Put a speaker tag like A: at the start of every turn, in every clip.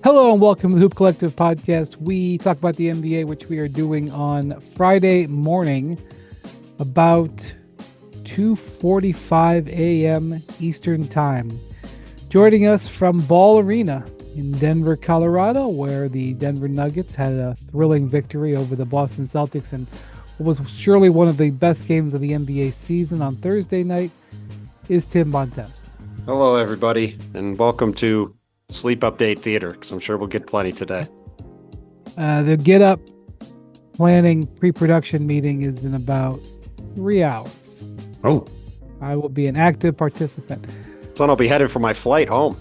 A: Hello and welcome to the Hoop Collective podcast. We talk about the NBA, which we are doing on Friday morning, about 2:45 a.m. Eastern Time. Joining us from Ball Arena in Denver, Colorado, where the Denver Nuggets had a thrilling victory over the Boston Celtics and what was surely one of the best games of the NBA season on Thursday night, is Tim Bontemps.
B: Hello, everybody, and welcome to Sleep Update Theater, because I'm sure we'll get plenty today.
A: The Get Up planning pre-production meeting is in about 3 hours.
B: Oh.
A: I will be an active participant.
B: So I'll be headed for my flight home.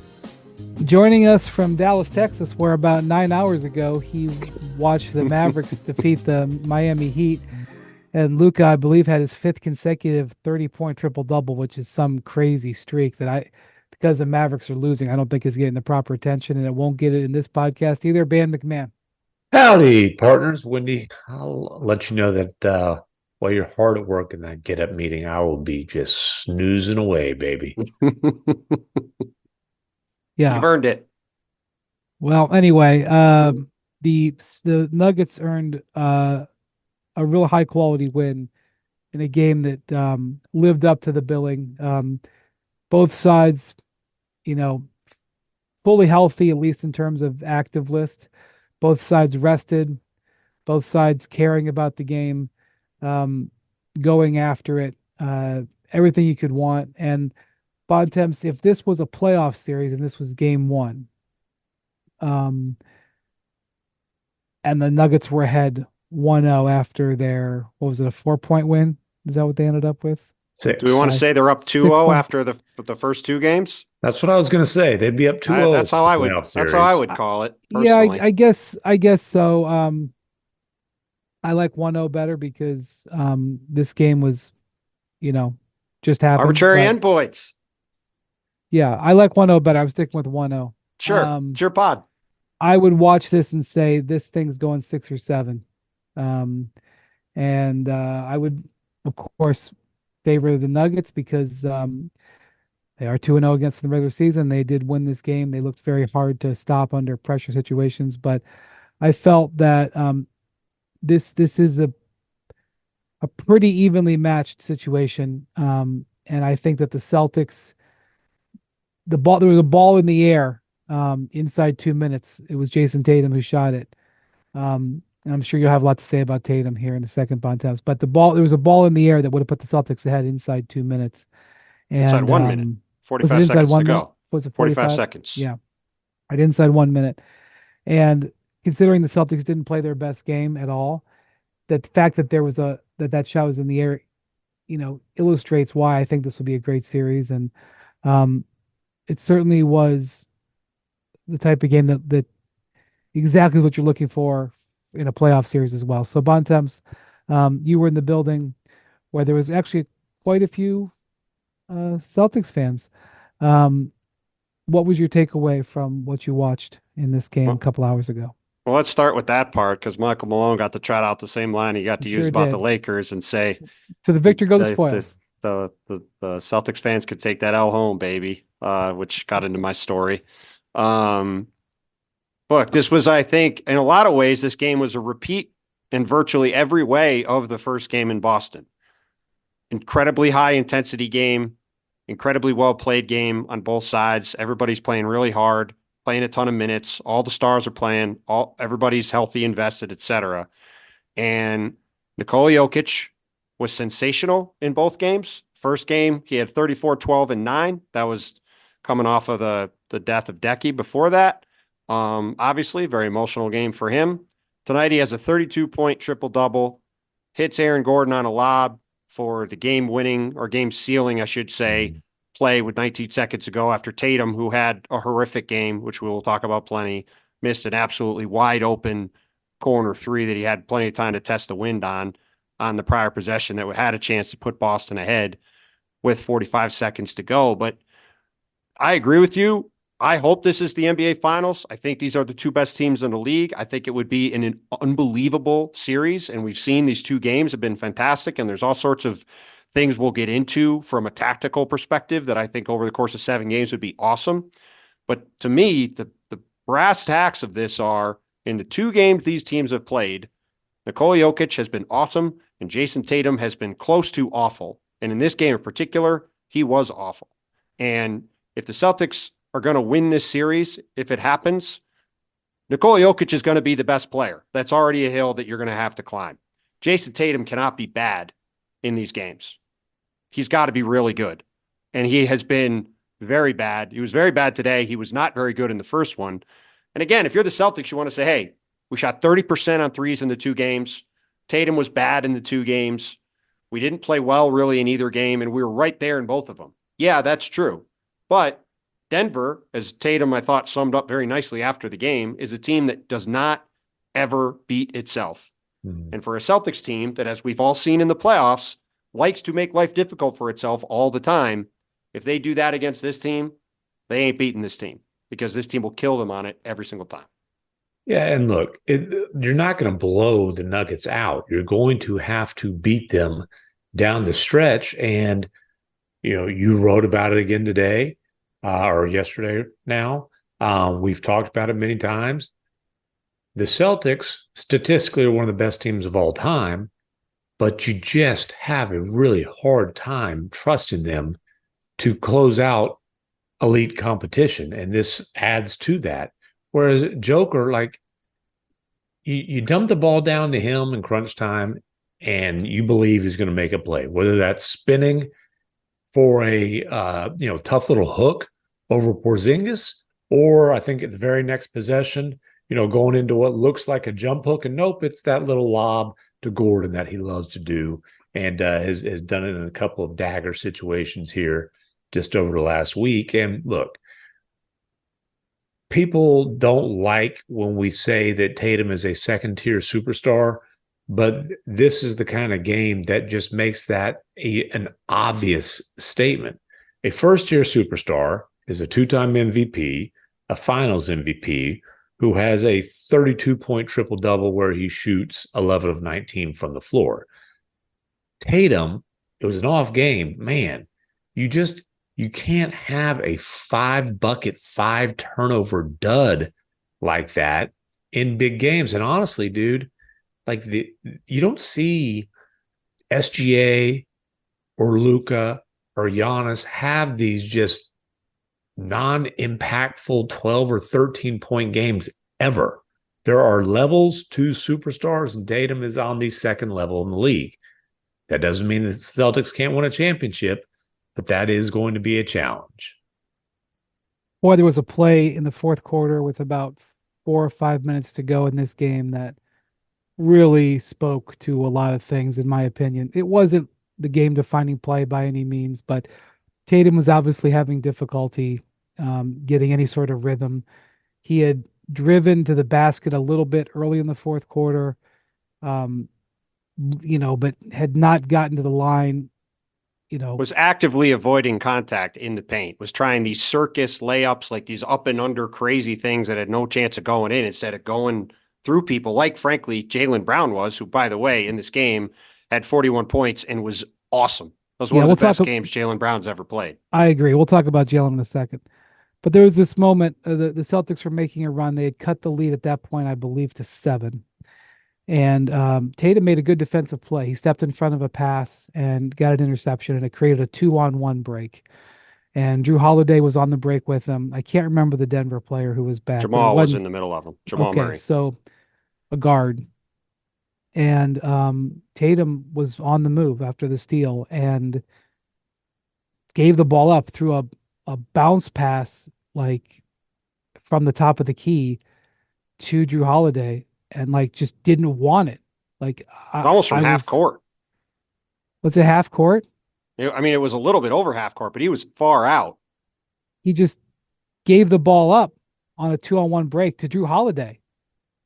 A: Joining us from Dallas, Texas, where about 9 hours ago he watched the Mavericks defeat the Miami Heat. And Luka, I believe, had his fifth consecutive 30-point triple-double, which is some crazy streak that because the Mavericks are losing, I don't think is getting the proper attention, and it won't get it in this podcast either. Bontemps MacMahon.
C: Howdy, partners. Windy, I'll let you know that while you're hard at work in that get-up meeting, I will be just snoozing away, baby.
A: Yeah.
B: You've earned it.
A: Well, anyway, the Nuggets earned a real high-quality win in a game that lived up to the billing. Both sides, fully healthy, at least in terms of active list. Both sides rested. Both sides caring about the game, going after it, everything you could want. And Bontemps, if this was a playoff series and this was game one, and the Nuggets were ahead 1-0 after their, what was it, a 4-point win? Is that what they ended up with?
C: 6.
B: Do we want to say they're up 2-0 after the first two games?
C: That's what I was going to say. They'd be up 2-0.
B: That's how I would call it.
A: Personally. Yeah, I guess so. I like 1-0 better because this game was, just happened.
B: Arbitrary endpoints.
A: Yeah, I like 1-0 better. I'm sticking with 1-0.
B: Sure, it's your pod.
A: I would watch this and say this thing's going 6 or 7. And I would, of course, favor the Nuggets because they are 2-0 against the regular season. They did win this game. They looked very hard to stop under pressure situations, but I felt that this is a pretty evenly matched situation. And I think that the Celtics, there was a ball in the air inside 2 minutes. It was Jayson Tatum who shot it. And I'm sure you'll have a lot to say about Tatum here in a second, Bontemps. But there was a ball in the air that would have put the Celtics ahead inside 2 minutes. And,
B: inside 1 minute, 45 seconds to go.
A: Was it
B: 45 seconds?
A: Yeah, right inside 1 minute. And considering the Celtics didn't play their best game at all, the fact that there was that shot was in the air, illustrates why I think this will be a great series. And it certainly was the type of game that exactly is what you're looking for in a playoff series as well. So Bontemps, you were in the building where there was actually quite a few Celtics fans. What was your takeaway from what you watched in this game a couple hours ago?
B: Well, let's start with that part because Michael Malone got to trot out the same line he got to use about the Lakers and say,
A: "To the victor go the spoils."
B: The Celtics fans could take that L home, baby, which got into my story. Look, this was, I think, in a lot of ways, this game was a repeat in virtually every way of the first game in Boston. Incredibly high intensity game, incredibly well played game on both sides. Everybody's playing really hard, playing a ton of minutes. All the stars are playing. Everybody's healthy, invested, etc. And Nikola Jokic was sensational in both games. First game, he had 34, 12, and 9. That was coming off of the death of Decky before that. Obviously, very emotional game for him. Tonight, he has a 32-point triple-double, hits Aaron Gordon on a lob for the game-winning, or game-sealing, I should say, play with 19 seconds to go after Tatum, who had a horrific game, which we will talk about plenty, missed an absolutely wide-open corner three that he had plenty of time to test the wind on the prior possession that had a chance to put Boston ahead with 45 seconds to go. But I agree with you. I hope this is the NBA Finals. I think these are the two best teams in the league. I think it would be an unbelievable series, and we've seen these two games have been fantastic, and there's all sorts of things we'll get into from a tactical perspective that I think over the course of 7 games would be awesome. But to me, the brass tacks of this are, in the 2 games these teams have played, Nikola Jokic has been awesome, and Jayson Tatum has been close to awful. And in this game in particular, he was awful. And if the Celtics are going to win this series, if it happens, Nikola Jokic is going to be the best player. That's already a hill that you're going to have to climb. Jayson Tatum cannot be bad in these games. He's got to be really good. And he has been very bad. He was very bad today. He was not very good in the first one. And again, if you're the Celtics, you want to say, hey, we shot 30% on threes in the 2 games. Tatum was bad in the 2 games. We didn't play well really in either game, and we were right there in both of them. Yeah, that's true. But Denver, as Tatum, I thought, summed up very nicely after the game, is a team that does not ever beat itself. And for a Celtics team that, as we've all seen in the playoffs, likes to make life difficult for itself all the time, if they do that against this team, they ain't beating this team, because this team will kill them on it every single time.
C: Yeah, and look, you're not going to blow the Nuggets out. You're going to have to beat them down the stretch. And, you wrote about it again today or yesterday now. We've talked about it many times. The Celtics statistically are one of the best teams of all time, but you just have a really hard time trusting them to close out elite competition. And this adds to that. Whereas Joker, like, you dump the ball down to him in crunch time and you believe he's going to make a play, whether that's spinning for a tough little hook over Porzingis, or I think at the very next possession, going into what looks like a jump hook, and nope, it's that little lob to Gordon that he loves to do, and has done it in a couple of dagger situations here just over the last week. And look, people don't like when we say that Tatum is a second-tier superstar, but this is the kind of game that just makes that an obvious statement. A first-tier superstar is a 2-time MVP, a finals MVP, who has a 32-point triple-double where he shoots 11 of 19 from the floor. Tatum, it was an off game. Man, you can't have a 5-bucket, 5-turnover dud like that in big games. And honestly, dude, you don't see SGA or Luka or Giannis have these just non-impactful 12 or 13-point games ever. There are levels to superstars, and Tatum is on the second level in the league. That doesn't mean that the Celtics can't win a championship, but that is going to be a challenge.
A: Boy, there was a play in the fourth quarter with about 4 or 5 minutes to go in this game that really spoke to a lot of things, in my opinion. It wasn't the game-defining play by any means, but Tatum was obviously having difficulty getting any sort of rhythm. He had driven to the basket a little bit early in the fourth quarter, but had not gotten to the line.
B: Was actively avoiding contact in the paint, was trying these circus layups, like these up and under crazy things that had no chance of going in, instead of going through people like, frankly, Jaylen Brown was, who, by the way, in this game had 41 points and was awesome. That was one of the best games Jaylen Brown's ever played.
A: I agree. We'll talk about Jaylen in a second. But there was this moment, the Celtics were making a run. They had cut the lead at that point, I believe, to 7. And Tatum made a good defensive play. He stepped in front of a pass and got an interception, and it created a 2-on-1 break. And Drew Holiday was on the break with him. I can't remember the Denver player who was back.
B: Jamal was in the middle of him. Jamal Murray.
A: So a guard. And Tatum was on the move after the steal and gave the ball up through a bounce pass, like from the top of the key to Drew Holiday, and just didn't want it.
B: Almost from half court.
A: Was it half court?
B: I mean, it was a little bit over half court, but he was far out.
A: He just gave the ball up on a 2-on-1 break to Drew Holiday,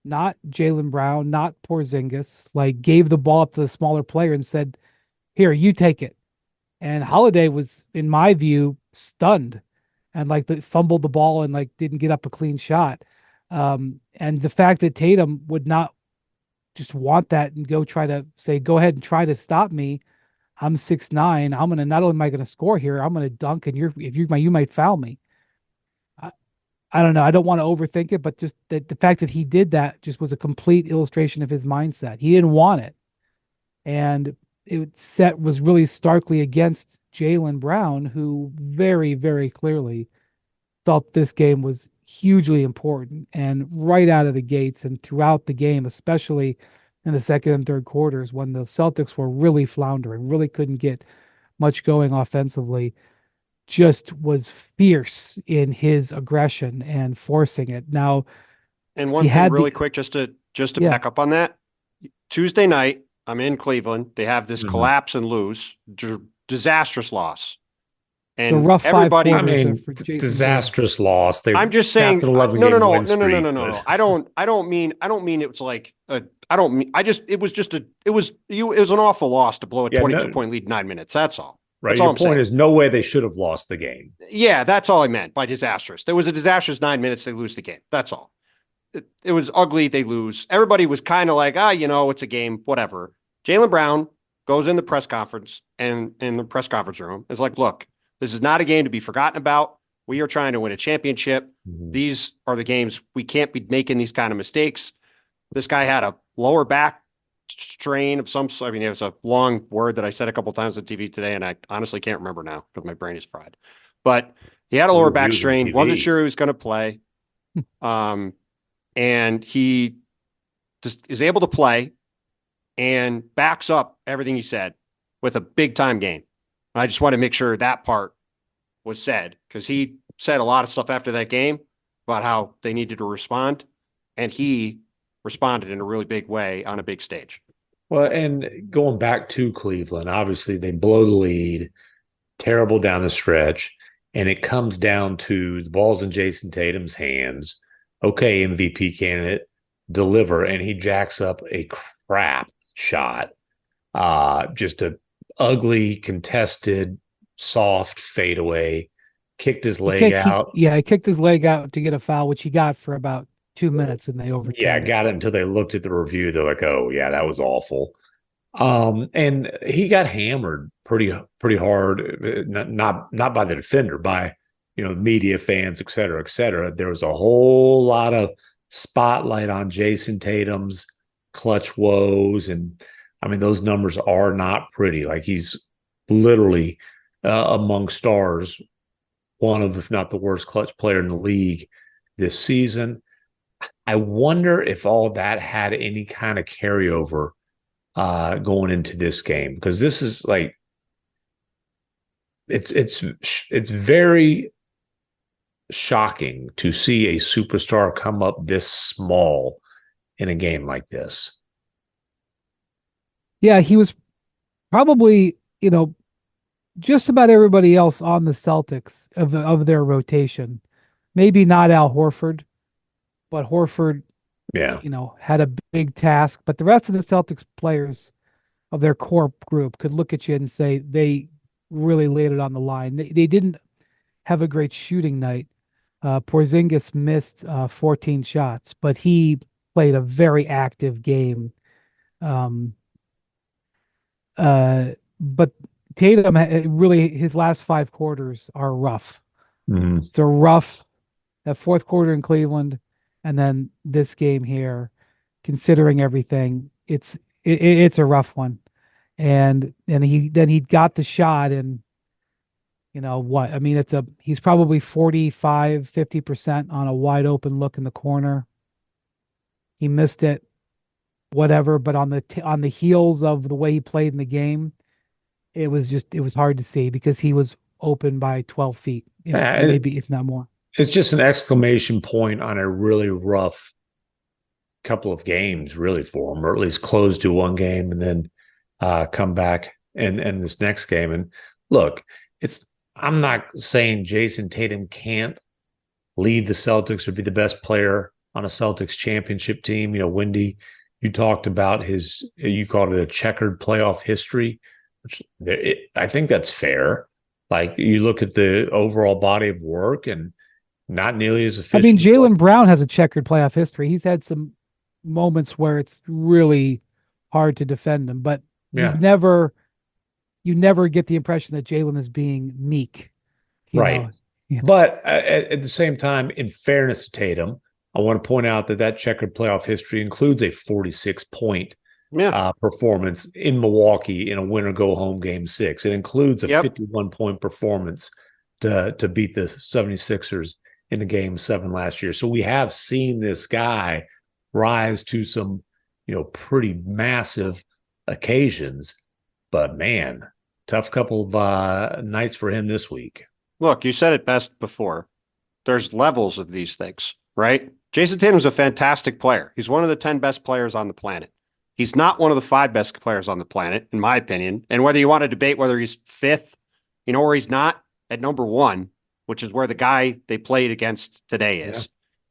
A: not Jaylen Brown, not Porzingis. Gave the ball up to the smaller player and said, "Here, you take it." And Holiday was, in my view, stunned, and fumbled the ball and didn't get up a clean shot. And the fact that Tatum would not just want that and go try to say, "Go ahead and try to stop me. I'm 6'9". Not only am I going to score here, I'm going to dunk, and you might foul me." I don't know. I don't want to overthink it, but just the fact that he did that just was a complete illustration of his mindset. He didn't want it. And was really starkly against Jaylen Brown, who very, very clearly felt this game was hugely important. And right out of the gates and throughout the game, especially in the second and third quarters, when the Celtics were really floundering, really couldn't get much going offensively, just was fierce in his aggression and forcing it. Now,
B: And one
A: he
B: thing
A: had
B: really
A: the
B: quick, just to
A: yeah.
B: back up on that. Tuesday night, I'm in Cleveland. They have this collapse and lose, disastrous loss.
A: It's a
B: And
A: rough 5
B: everybody,
C: I
A: quarters
C: mean,
A: for Jayson
C: disastrous loss. They
B: I'm just
C: snapped
B: saying,
C: an 11
B: no,
C: game win streak, but-
B: I don't mean it was like I don't mean it was an awful loss to blow a 22-point lead in 9 minutes. That's all.
C: Right.
B: That's all
C: Your
B: I'm
C: point
B: saying.
C: is no way they should have lost the game.
B: Yeah, that's all I meant by disastrous. There was a disastrous 9 minutes. They lose the game. That's all. It was ugly. They lose. Everybody was kind of like, it's a game, whatever. Jaylen Brown goes in the press conference and in the press conference room is like, look, this is not a game to be forgotten about. We are trying to win a championship.
C: Mhm.
B: These are the games. We can't be making these kind of mistakes. This guy had a lower back strain of some, I mean, it was a long word that I said a couple times on TV today, and I honestly can't remember now because my brain is fried. But he had a lower back strain, wasn't sure he was going to play. And he just is able to play and backs up everything he said with a big time game. I just want to make sure that part was said because he said a lot of stuff after that game about how they needed to respond, and he responded in a really big way on a big stage.
C: Well, and going back to Cleveland, obviously they blow the lead, terrible down the stretch, and it comes down to the ball's in Jayson Tatum's hands. Okay, MVP candidate, deliver, and he jacks up a crap shot. Just a ugly, contested, soft fadeaway. Kicked his leg out.
A: He kicked his leg out to get a foul, which he got for about 2 minutes, and they overturned.
C: Yeah, got it until they looked at the review. They're like, "Oh, yeah, that was awful." And he got hammered pretty hard, not by the defender, by media, fans, et cetera, et cetera. There was a whole lot of spotlight on Jayson Tatum's clutch woes, and I mean those numbers are not pretty. Like he's literally among stars, one of, if not the worst clutch player in the league this season. I wonder if all that had any kind of carryover going into this game, because this is like it's very shocking to see a superstar come up this small in a game like this.
A: Yeah, he was probably, just about everybody else on the Celtics of their rotation. Maybe not Al Horford, but Horford,
C: Yeah,
A: had a big task. But the rest of the Celtics players of their core group could look at you and say they really laid it on the line. They didn't have a great shooting night. Porzingis missed 14 shots, but he played a very active game. But Tatum really, his last 5 quarters are rough.
C: mm-hmm.
A: It's a rough, that fourth quarter in Cleveland, and then this game here, considering everything, it's a rough one. And he got the shot, and what? I mean, he's probably 45-50% on a wide open look in the corner. He missed it, whatever, but on the heels of the way he played in the game, it was hard to see because he was open by 12 feet, maybe if not more.
C: It's just an exclamation point on a really rough couple of games, really, for him, or at least close to one game and then come back and this next game. And look, I'm not saying Jayson Tatum can't lead the Celtics or be the best player on a Celtics championship team. Wendy, you talked about you called it a checkered playoff history, which I think that's fair. Like you look at the overall body of work and not nearly as efficient.
A: I mean, Jaylen Brown has a checkered playoff history. He's had some moments where it's really hard to defend him, but you never get the impression that Jaylen is being meek.
C: Right.
A: Yeah.
C: But at the same time, in fairness to Tatum, I want to point out that checkered playoff history includes a 46-point performance in Milwaukee in a winner-go-home Game 6. It includes a 51-point performance to beat the 76ers in the Game 7 last year. So we have seen this guy rise to some, pretty massive occasions. But, man, tough couple of nights for him this week.
B: Look, you said it best before. There's levels of these things, right? Jayson Tatum's a fantastic player. He's one of the 10 best players on the planet. He's not one of the 5 best players on the planet, in my opinion. And whether you want to debate whether he's 5th, or he's not at number 1, which is where the guy they played against today is.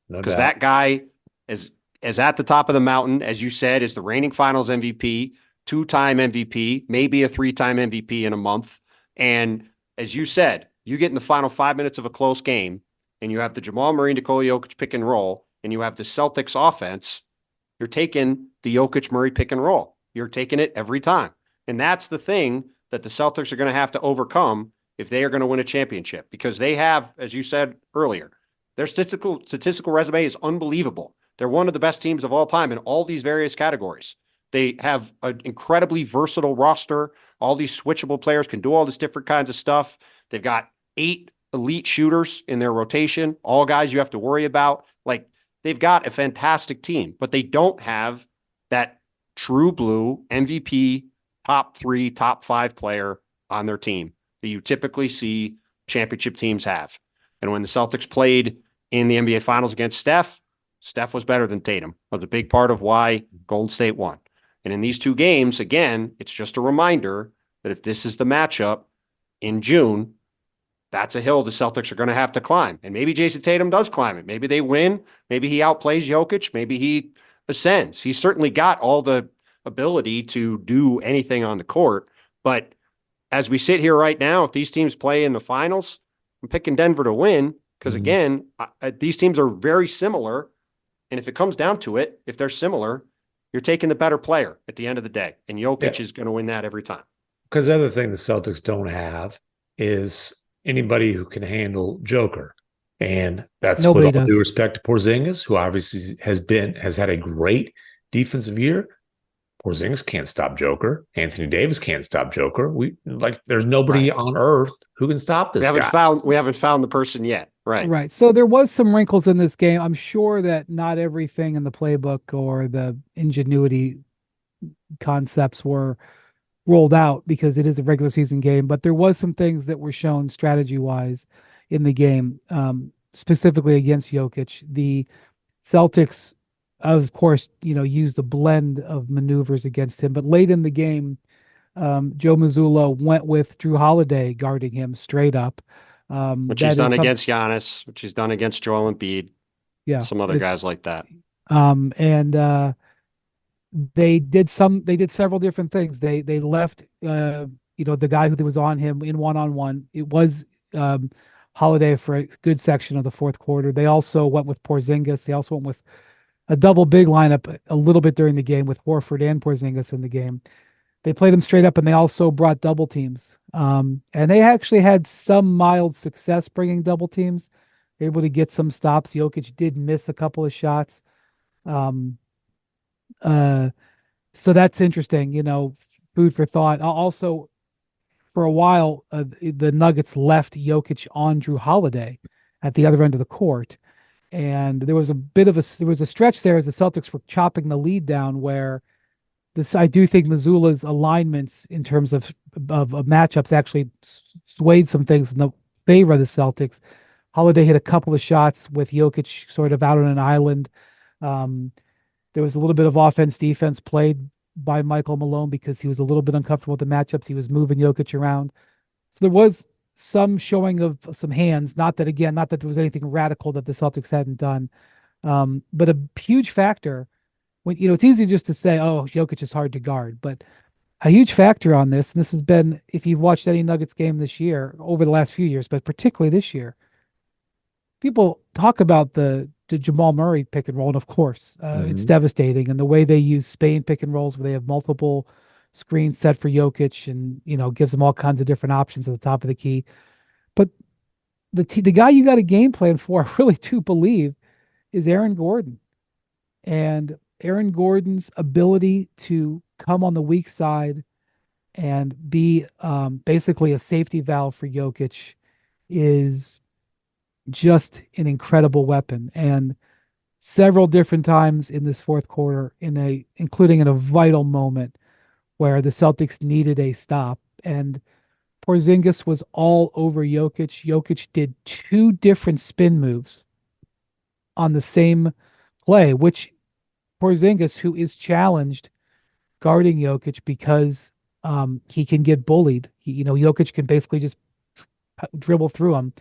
B: Because that guy is at the top of the mountain, as you said, is the reigning finals MVP, 2-time MVP, maybe a 3-time MVP in a month. And as you said, you get in the final 5 minutes of a close game, and you have the Jamal Murray, Nikola Jokic pick and roll, and you have the Celtics offense, you're taking the Jokic-Murray pick and roll. You're taking it every time. And that's the thing that the Celtics are going to have to overcome if they are going to win a championship, because they have, as you said earlier, their statistical resume is unbelievable. They're one of the best teams of all time in all these various categories. They have an incredibly versatile roster. All these switchable players can do all this different kinds of stuff. They've got 8 elite shooters in their rotation, all guys you have to worry about. Like, they've got a fantastic team, but they don't have that true blue MVP, top 3, top 5 player on their team that you typically see championship teams have. And when the Celtics played in the NBA Finals against Steph was better than Tatum. Was a big part of why Golden State won. And in these 2 games, again, it's just a reminder that if this is the matchup in June, that's a hill the Celtics are going to have to climb. And maybe Jayson Tatum does climb it. Maybe they win. Maybe he outplays Jokic. Maybe he ascends. He's certainly got all the ability to do anything on the court. But as we sit here right now, if these teams play in the finals, I'm picking Denver to win because, again, these teams are very similar. And if it comes down to it, if they're similar, you're taking the better player at the end of the day. And Jokic is going to win that every time.
C: Because the other thing the Celtics don't have is anybody who can handle Joker. And that's with all due respect to Porzingis, who obviously has had a great defensive year. Porzingis can't stop Joker. Anthony Davis can't stop Joker. There's nobody on earth who can stop this guy.
B: We haven't found the person yet.
A: Right. So there was some wrinkles in this game. I'm sure that not everything in the playbook or the ingenuity concepts were rolled out because it is a regular season game, but there was some things that were shown strategy-wise in the game, specifically against Jokic. The Celtics, of course, used a blend of maneuvers against him, but late in the game, Joe Mazzulla went with Drew Holiday guarding him straight up.
B: Which he's done against Giannis, which he's done against Joel Embiid, some other guys like that.
A: And they did several different things. They left, the guy who was on him in one-on-one. It was Holiday for a good section of the fourth quarter. They also went with Porzingis. They also went with a double big lineup a little bit during the game with Horford and Porzingis in the game. They played them straight up, and they also brought double teams. And they actually had some mild success bringing double teams, able to get some stops. Jokic did miss a couple of shots. So that's interesting, food for thought. Also, for a while, the Nuggets left Jokic on Drew Holiday at the other end of the court. And there was a stretch there as the Celtics were chopping the lead down where I do think Mazzulla's alignments in terms of matchups actually swayed some things in the favor of the Celtics. Holiday hit a couple of shots with Jokic sort of out on an island. There was a little bit of offense-defense played by Michael Malone because he was a little bit uncomfortable with the matchups. He was moving Jokic around. So there was some showing of some hands. Not that there was anything radical that the Celtics hadn't done. But a huge factor when, it's easy just to say, oh, Jokic is hard to guard, but a huge factor on this, and this has been, if you've watched any Nuggets game this year, over the last few years, but particularly this year, people talk about the Jamal Murray pick and roll, and of course, it's devastating. And the way they use Spain pick and rolls, where they have multiple screens set for Jokic, and gives them all kinds of different options at the top of the key. But the guy you got a game plan for, I really do believe, is Aaron Gordon. And Aaron Gordon's ability to come on the weak side and be basically a safety valve for Jokic is just an incredible weapon. And several different times in this fourth quarter, including in a vital moment where the Celtics needed a stop, and Porzingis was all over Jokic. Jokic did two different spin moves on the same play, which Porzingis, who is challenged guarding Jokic because he can get bullied. Jokic can basically just dribble through him.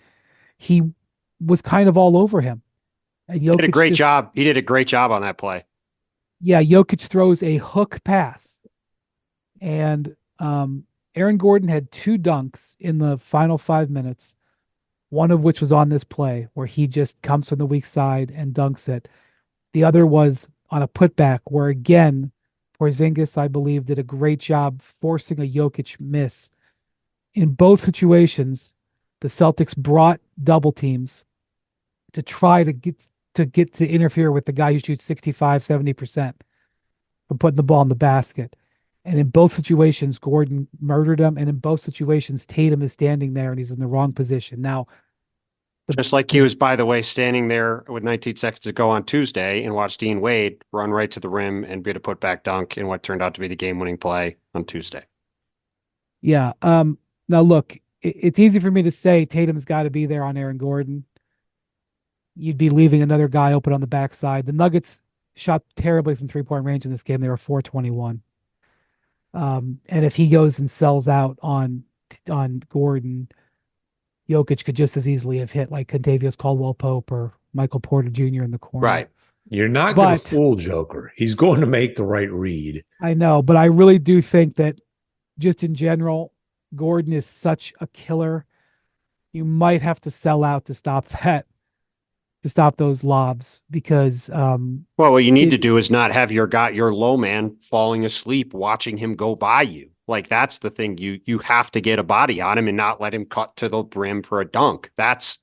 A: He was kind of all over him. And Jokic
B: did a great job. He did a great job on that play.
A: Yeah, Jokic throws a hook pass. And Aaron Gordon had two dunks in the final 5 minutes, one of which was on this play where he just comes from the weak side and dunks it. The other was on a putback where, again, Porzingis, I believe, did a great job forcing a Jokic miss. In both situations, the Celtics brought double teams to try to get to interfere with the guy who shoots 65, 70% from putting the ball in the basket. And in both situations, Gordon murdered him. And in both situations, Tatum is standing there and he's in the wrong position. Now,
B: just like he was, by the way, standing there with 19 seconds to go on Tuesday and watched Dean Wade run right to the rim and get a putback dunk in what turned out to be the game-winning play on Tuesday.
A: Yeah. Now, look, it's easy for me to say Tatum's got to be there on Aaron Gordon. You'd be leaving another guy open on the backside. The Nuggets shot terribly from three-point range in this game. They were 421. And if he goes and sells out on Gordon, Jokic could just as easily have hit like Contavious Caldwell-Pope or Michael Porter Jr. in the corner.
B: Right.
C: You're not going to fool Joker. He's going to make the right read.
A: I know, but I really do think that just in general, Gordon is such a killer. You might have to sell out to stop those lobs because
B: well, what you need to do is not have your low man falling asleep watching him go by you. Like, that's the thing. You have to get a body on him and not let him cut to the rim for a dunk. That's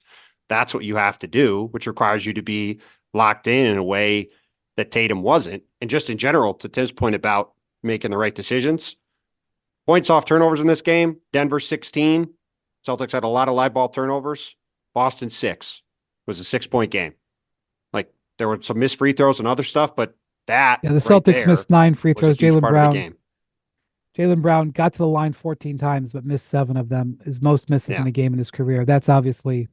B: what you have to do, which requires you to be locked in a way that Tatum wasn't. And just in general, to Tim's point about making the right decisions, points off turnovers in this game, Denver 16. Celtics had a lot of live ball turnovers. Boston 6. It was a 6-point game. Like, there were some missed free throws and other stuff, but the
A: Celtics missed 9 free throws. Jaylen Brown got to the line 14 times, but missed 7 of them. His most misses in a game in his career. That's obviously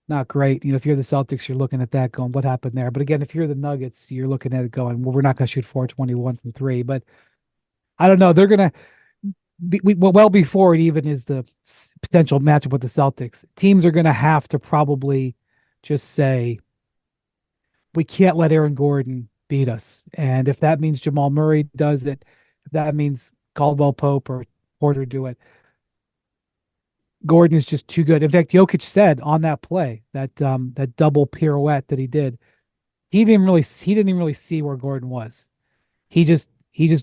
A: not great. If you're the Celtics, you're looking at that going, what happened there? But again, if you're the Nuggets, you're looking at it going, well, we're not going to shoot 421 from 3. But I don't know. They're going to well before it even is the potential matchup with the Celtics. Teams are going to have to probably just say, we can't let Aaron Gordon beat us. And if that means Jamal Murray does it, if that means Caldwell-Pope or Porter do it, Gordon is just too good. In fact, Jokic said on that play, that double pirouette that he did, he didn't even really see where Gordon was. He just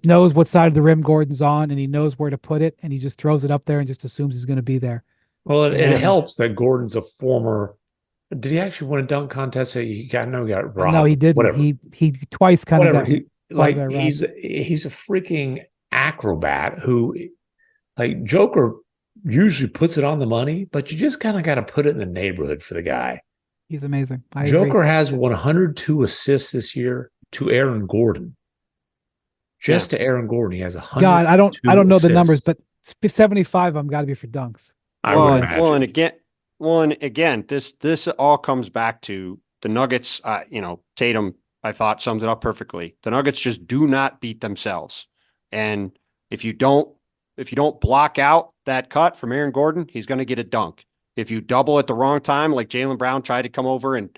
A: knows what side of the rim Gordon's on, and he knows where to put it, and he just throws it up there and just assumes he's going to be there.
C: Well, it helps that Gordon's a former. Did he actually win a dunk contest? He got robbed.
A: No, he didn't. Whatever. He twice kind of got
C: he's a freaking acrobat who, like, Joker usually puts it on the money, but you just kind of got to put it in the neighborhood for the guy.
A: He's amazing.
C: Joker has 102 assists this year to Aaron Gordon. Just to Aaron Gordon, he has 100.
A: God, I don't know the numbers, but 75 of them got to be for dunks.
B: And again, this all comes back to the Nuggets. Tatum, I thought, summed it up perfectly. The Nuggets just do not beat themselves, and if you don't block out that cut from Aaron Gordon, he's going to get a dunk. If you double at the wrong time, like Jaylen Brown tried to come over and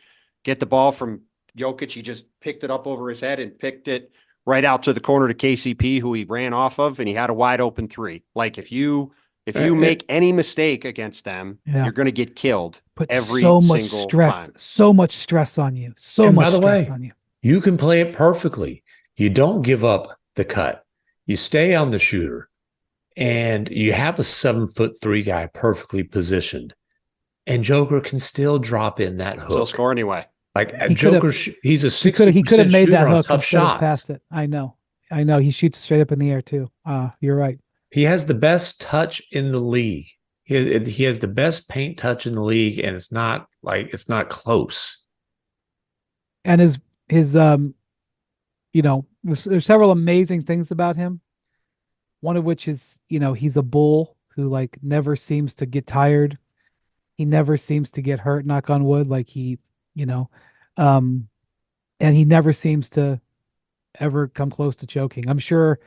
B: get the ball from Jokic, he just picked it up over his head and picked it right out to the corner to KCP, who he ran off of, and he had a wide open 3. Like, if you make any mistake against them, you're going to get killed every single time.
A: So much stress on you.
C: You can play it perfectly. You don't give up the cut. You stay on the shooter, and you have a 7'3" guy perfectly positioned. and Joker can still drop in that
B: Still
C: hook.
B: score anyway.
C: Like
A: He
C: Joker, he's a 60%
A: he could have made
C: shooter
A: that
C: on
A: hook
C: tough
A: instead of
C: shots.
A: passed it. I know. He shoots straight up in the air too. You're right.
C: He has the best touch in the league. He has the best paint touch in the league, and it's not close.
A: And his there's several amazing things about him. One of which is, he's a bull who like never seems to get tired. He never seems to get hurt, knock on wood, like you know, um, and he never seems to ever come close to choking. I'm sure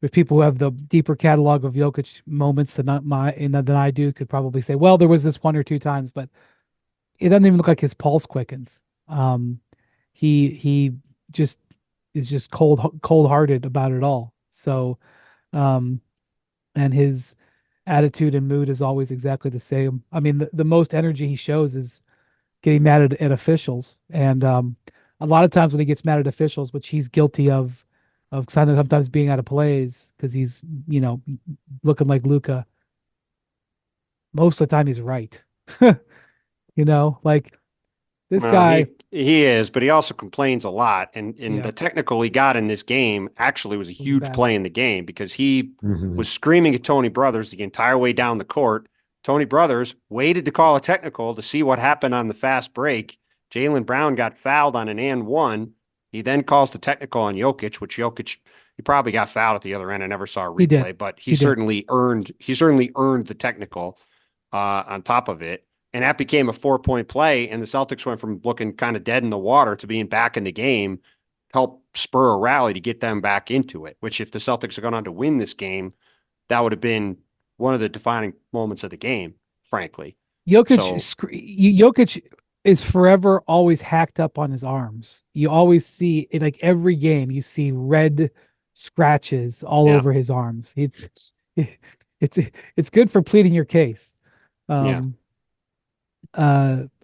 A: there's people who have the deeper catalog of Jokic moments than I do could probably say, well, there was this one or two times, but it doesn't even look like his pulse quickens. He just is just cold hearted about it all. So, and his attitude and mood is always exactly the same. I mean, the most energy he shows is getting mad at officials, and a lot of times when he gets mad at officials, which he's guilty of sometimes being out of plays because he's looking like Luca. Most of the time, he's right. Like this guy.
B: He is, but he also complains a lot. And
A: Yeah.
B: the technical he got in this game actually was a huge
A: bad.
B: play in the game because he was screaming at Tony Brothers the entire way down the court. Tony Brothers waited to call a technical to see what happened on the fast break. Jaylen Brown got fouled on an and one. He then calls the technical on Jokic, which Jokic, he probably got fouled at the other end. I never saw a replay, but he certainly earned the technical on top of it. And that became a 4-point play. And the Celtics went from looking kind of dead in the water to being back in the game, help spur a rally to get them back into it, which if the Celtics are going on to win this game, that would have been one of the defining moments of the game, frankly.
A: Jokic is forever always hacked up on his arms. You always see in like every game, you see red scratches all over his arms. It's good for pleading your case.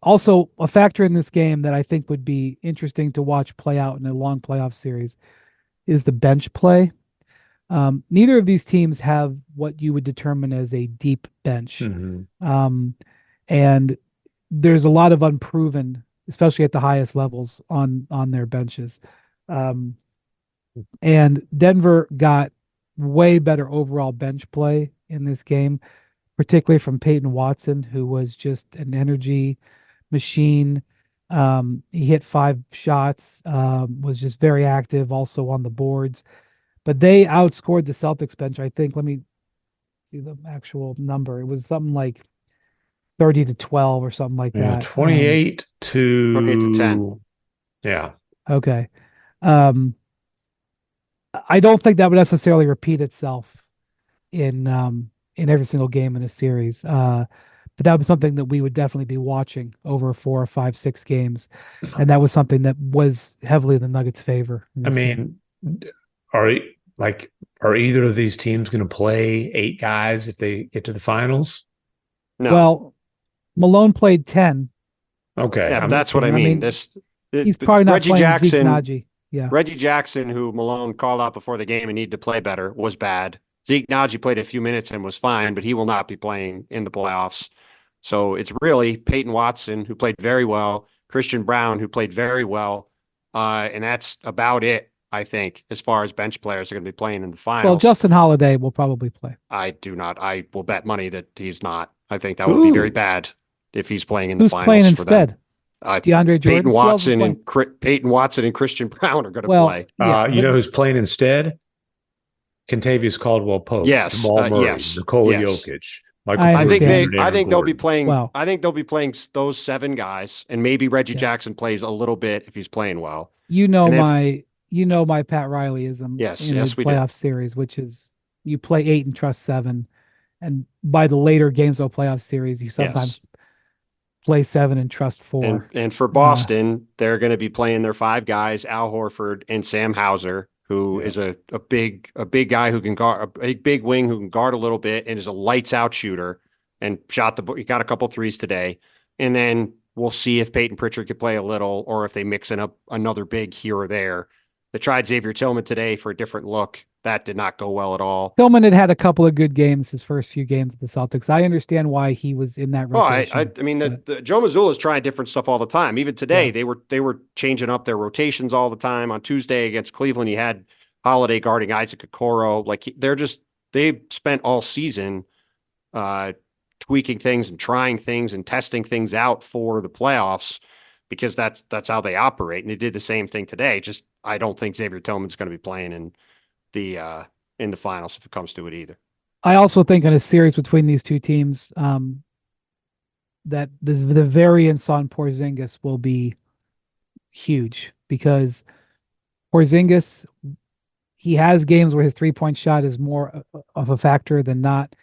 A: Also a factor in this game that I think would be interesting to watch play out in a long playoff series is the bench play. Neither of these teams have what you would determine as a deep bench. And there's a lot of unproven, especially at the highest levels on their benches. And Denver got way better overall bench play in this game, particularly from Peyton Watson, who was just an energy machine. He hit 5 shots, was just very active also on the boards. But they outscored the Celtics bench, I think. Let me see the actual number. It was something like 30-12 or something like that.
C: 28 to
B: 10.
C: Yeah.
A: Okay. I don't think that would necessarily repeat itself in every single game in a series. But that was something that we would definitely be watching over 4 or 5, 6 games. And that was something that was heavily in the Nuggets' favor.
C: I mean, are either of these teams going to play 8 guys if they get to the finals?
B: No.
A: Well, Malone played 10.
C: Okay.
B: Yeah, that's what I mean.
A: He's probably not
B: Reggie
A: playing
B: Jackson,
A: Zeke Naji. Yeah.
B: Reggie Jackson, who Malone called out before the game and needed to play better, was bad. Zeke Naji played a few minutes and was fine, but he will not be playing in the playoffs. So it's really Peyton Watson, who played very well, Christian Brown, who played very well, and that's about it, I think, as far as bench players are going to be playing in the finals.
A: Well, Justin Holiday will probably play.
B: I do not. I will bet money that he's not. I think that would be very bad if he's playing in the finals.
A: Who's playing
B: for them.
A: instead? DeAndre Jordan.
B: Peyton Watson and Christian Brown are going to play.
A: Yeah,
C: you know who's playing instead? Kentavious Caldwell-Pope.
B: Yes.
C: Jamal Murray. Nikola Jokic.
B: I think they'll be playing.
A: Wow.
B: I think they'll be playing those 7 guys, and maybe Reggie Jackson plays a little bit if he's playing well.
A: My Pat Rileyism.
B: Yes,
A: in
B: yes,
A: a
B: we
A: playoff
B: do.
A: series, which is you play 8 and trust 7, and by the later games of a playoff series, you sometimes play 7 and trust 4.
B: And for Boston, they're going to be playing their 5 guys: Al Horford and Sam Hauser, who is a big guy who can guard, a big wing who can guard a little bit and is a lights out shooter and he got a couple threes today. And then we'll see if Peyton Pritchard could play a little or if they mix in another big here or there. They tried Xavier Tillman today for a different look. That did not go well at all.
A: Tillman had a couple of good games his first few games at the Celtics. I understand why he was in that
B: Oh,
A: rotation.
B: I mean, the Joe Mazzulla is trying different stuff all the time. Even today,
A: Yeah.
B: they were changing up their rotations all the time. On Tuesday against Cleveland, he had Holiday guarding Isaac Okoro. Like they've spent all season tweaking things and trying things and testing things out for the playoffs because that's how they operate. And they did the same thing today. Just I don't think Xavier Tillman's going to be playing in the finals if it comes to it either.
A: I also think in a series between these two teams, that the variance on Porzingis will be huge because Porzingis, he has games where his 3-point shot is more of a factor than not.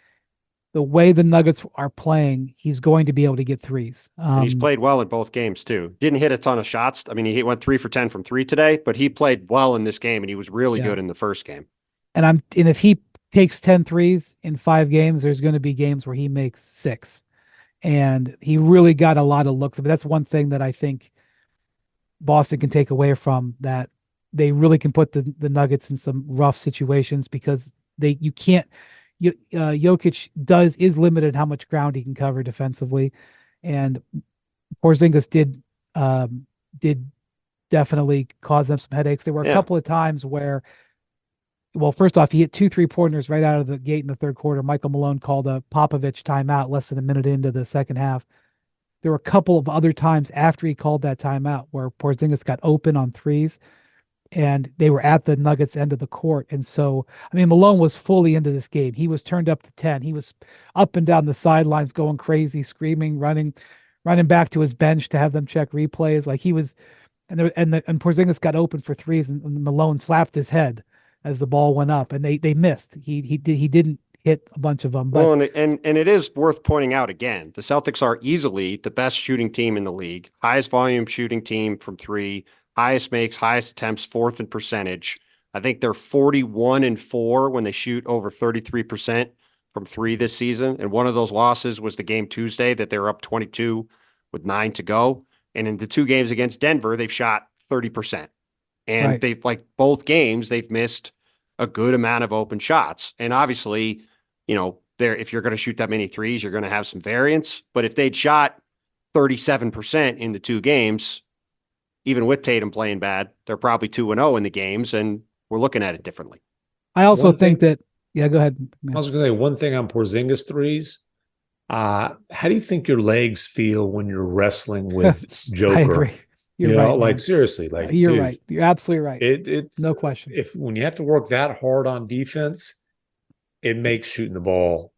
A: The way the Nuggets are playing, he's going to be able to get threes.
B: And he's played well in both games too. Didn't hit a ton of shots. I mean, he went 3 for 10 from 3 today, but he played well in this game and he was really good in the first game.
A: And if he takes 10 threes in 5 games, there's going to be games where he makes 6. And he really got a lot of looks. But that's one thing that I think Boston can take away from that. They really can put the Nuggets in some rough situations because Jokic is limited in how much ground he can cover defensively, and Porzingis did definitely cause them some headaches. There were a couple of times where, well, first off, he hit 2 3-pointers right out of the gate in the third quarter. Michael Malone called a Popovich timeout less than a minute into the second half. There were a couple of other times after he called that timeout where Porzingis got open on threes, and they were at the Nuggets end of the court. And so, I mean, Malone was fully into this game. He was turned up to 10. He was up and down the sidelines going crazy, screaming, running back to his bench to have them check replays. Like he was, and Porzingis got open for threes, and Malone slapped his head as the ball went up, and they missed. He didn't hit a bunch of them. But
B: well, and it is worth pointing out again, the Celtics are easily the best shooting team in the league, highest volume shooting team from 3, highest makes, highest attempts, 4th in percentage. I think they're 41-4 when they shoot over 33% from 3 this season. And one of those losses was the game Tuesday that they were up 22 with 9 to go. And in the 2 games against Denver, they've shot 30%. And they've, like, both games, they've missed a good amount of open shots. And obviously, if you're going to shoot that many threes, you're going to have some variance. But if they'd shot 37% in the 2 games, even with Tatum playing bad, they're probably 2-0 in the games, and we're looking at it differently.
A: I also think that, go ahead.
C: I was going to say one thing on Porzingis threes. How do you think your legs feel when you're wrestling with Joker?
A: I agree. You're right.
C: Like seriously, like
A: you're
C: dude,
A: right. You're absolutely right.
C: It's
A: no question.
C: When you have to work that hard on defense, it makes shooting the ball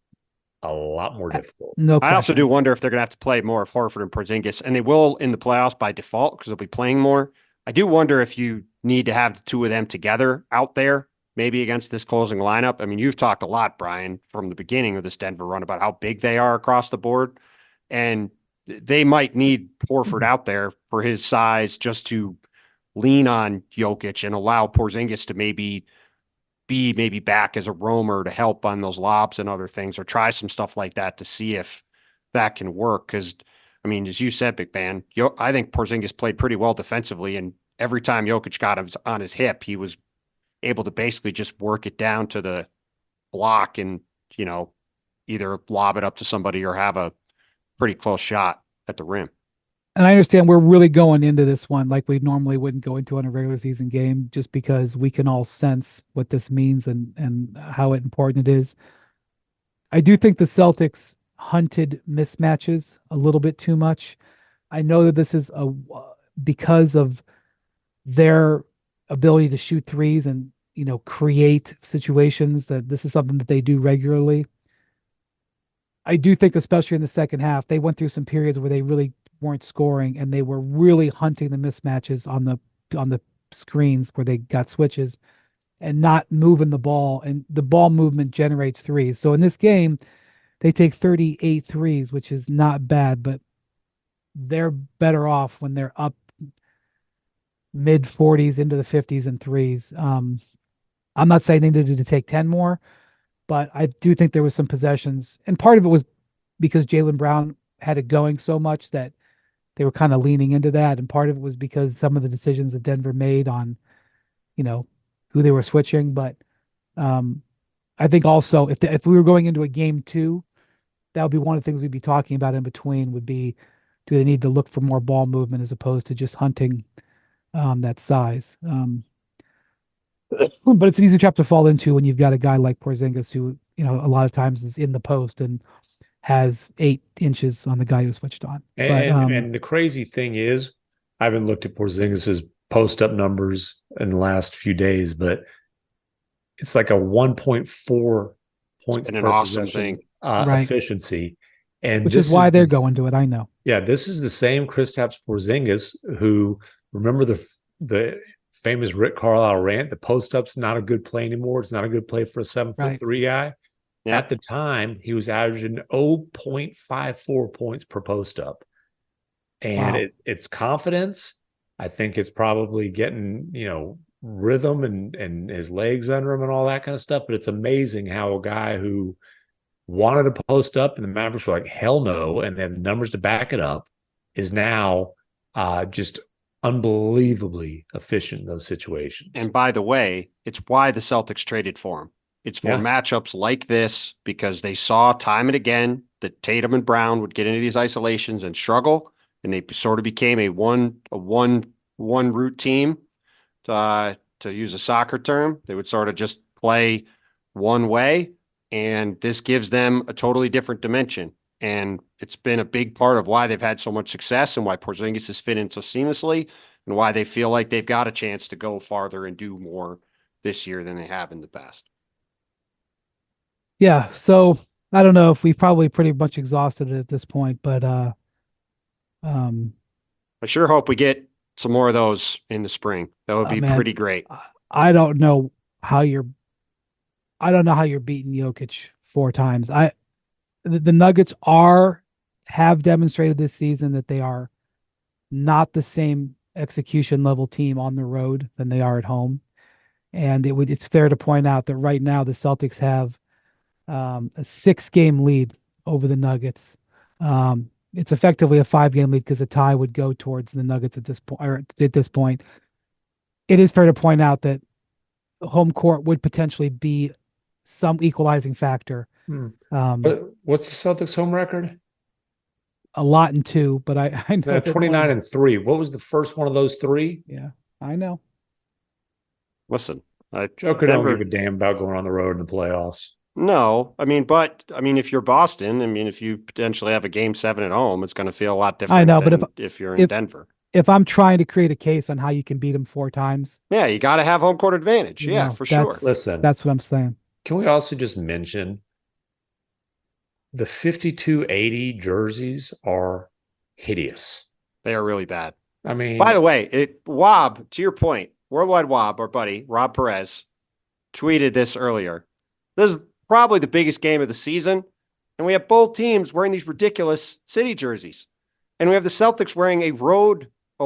C: a lot more difficult.
A: No question.
B: I also do wonder if they're going to have to play more of Horford and Porzingis, and they will in the playoffs by default because they'll be playing more. I do wonder if you need to have the 2 of them together out there, maybe against this closing lineup. I mean, you've talked a lot, Brian, from the beginning of this Denver run about how big they are across the board, and they might need Horford out there for his size just to lean on Jokic and allow Porzingis to maybe back as a roamer to help on those lobs and other things, or try some stuff like that to see if that can work. Because, I mean, as you said, Big Man, I think Porzingis played pretty well defensively, and every time Jokic got him on his hip, he was able to basically just work it down to the block and, either lob it up to somebody or have a pretty close shot at the rim.
A: And I understand we're really going into this one like we normally wouldn't go into on a regular season game, just because we can all sense what this means and how important it is. I do think the Celtics hunted mismatches a little bit too much. I know that this is because of their ability to shoot threes and, create situations, that this is something that they do regularly. I do think, especially in the second half, they went through some periods where they really weren't scoring, and they were really hunting the mismatches on the screens where they got switches and not moving the ball, and the ball movement generates threes. So in this game, they take 38 threes, which is not bad, but they're better off when they're up mid 40s into the 50s in threes. I'm not saying they needed to take 10 more, but I do think there was some possessions, and part of it was because Jaylen Brown had it going so much that they were kind of leaning into that. And part of it was because some of the decisions that Denver made on, who they were switching. But I think also if we were going into a game 2, that would be one of the things we'd be talking about in between would be, do they need to look for more ball movement as opposed to just hunting that size? But it's an easy trap to fall into when you've got a guy like Porzingis who, a lot of times is in the post and has 8 inches on the guy who switched on.
C: And the crazy thing is, I haven't looked at Porzingis's post-up numbers in the last few days, but it's like a 1.4 points
B: per
C: per
B: awesome
C: possession
B: thing.
C: Efficiency. And
A: which is why they're going to it, I know.
C: Yeah, this is the same Kristaps Porzingis who, remember the famous Rick Carlisle rant, the post-up's not a good play anymore. It's not a good play for a 7'3" guy. Yeah. At the time, he was averaging 0.54 points per post-up. And it's confidence. I think it's probably getting, rhythm and his legs under him and all that kind of stuff. But it's amazing how a guy who wanted to post up and the Mavericks were like, hell no, and they have numbers to back it up, is now just unbelievably efficient in those situations.
B: And by the way, it's why the Celtics traded for him. It's for matchups like this, because they saw time and again that Tatum and Brown would get into these isolations and struggle, and they sort of became a one route team. To use a soccer term, they would sort of just play one way, and this gives them a totally different dimension. And it's been a big part of why they've had so much success and why Porzingis has fit in so seamlessly and why they feel like they've got a chance to go farther and do more this year than they have in the past.
A: Yeah. So I don't know if we've probably pretty much exhausted it at this point, but
B: I sure hope we get some more of those in the spring. That would be pretty great.
A: I don't know how you're beating Jokic 4 times. The Nuggets have demonstrated this season that they are not the same execution level team on the road than they are at home. And it's fair to point out that right now the Celtics have a 6-game lead over the Nuggets. It's effectively a 5-game lead because a tie would go towards the Nuggets at this point. It is fair to point out that home court would potentially be some equalizing factor.
C: But what's the Celtics home record?
A: A lot in 2, but I know
C: 29-3. What was the first one of those 3?
A: Yeah, I know.
B: Listen,
C: Joker don't give a damn about going on the road in the playoffs.
B: No, if you're Boston, if you potentially have a game 7 at home, it's going to feel a lot different.
A: I know, but
B: if you're in Denver,
A: if I'm trying to create a case on how you can beat them 4 times,
B: yeah, you got to have home court advantage. For sure.
C: Listen,
A: that's what I'm saying.
C: Can we also just mention the 52-80 jerseys are hideous?
B: They are really bad.
C: By
B: the way, Wob, to your point, Worldwide Wob, our buddy Rob Perez, tweeted this earlier. This is probably the biggest game of the season, and we have both teams wearing these ridiculous city jerseys, and we have the Celtics wearing a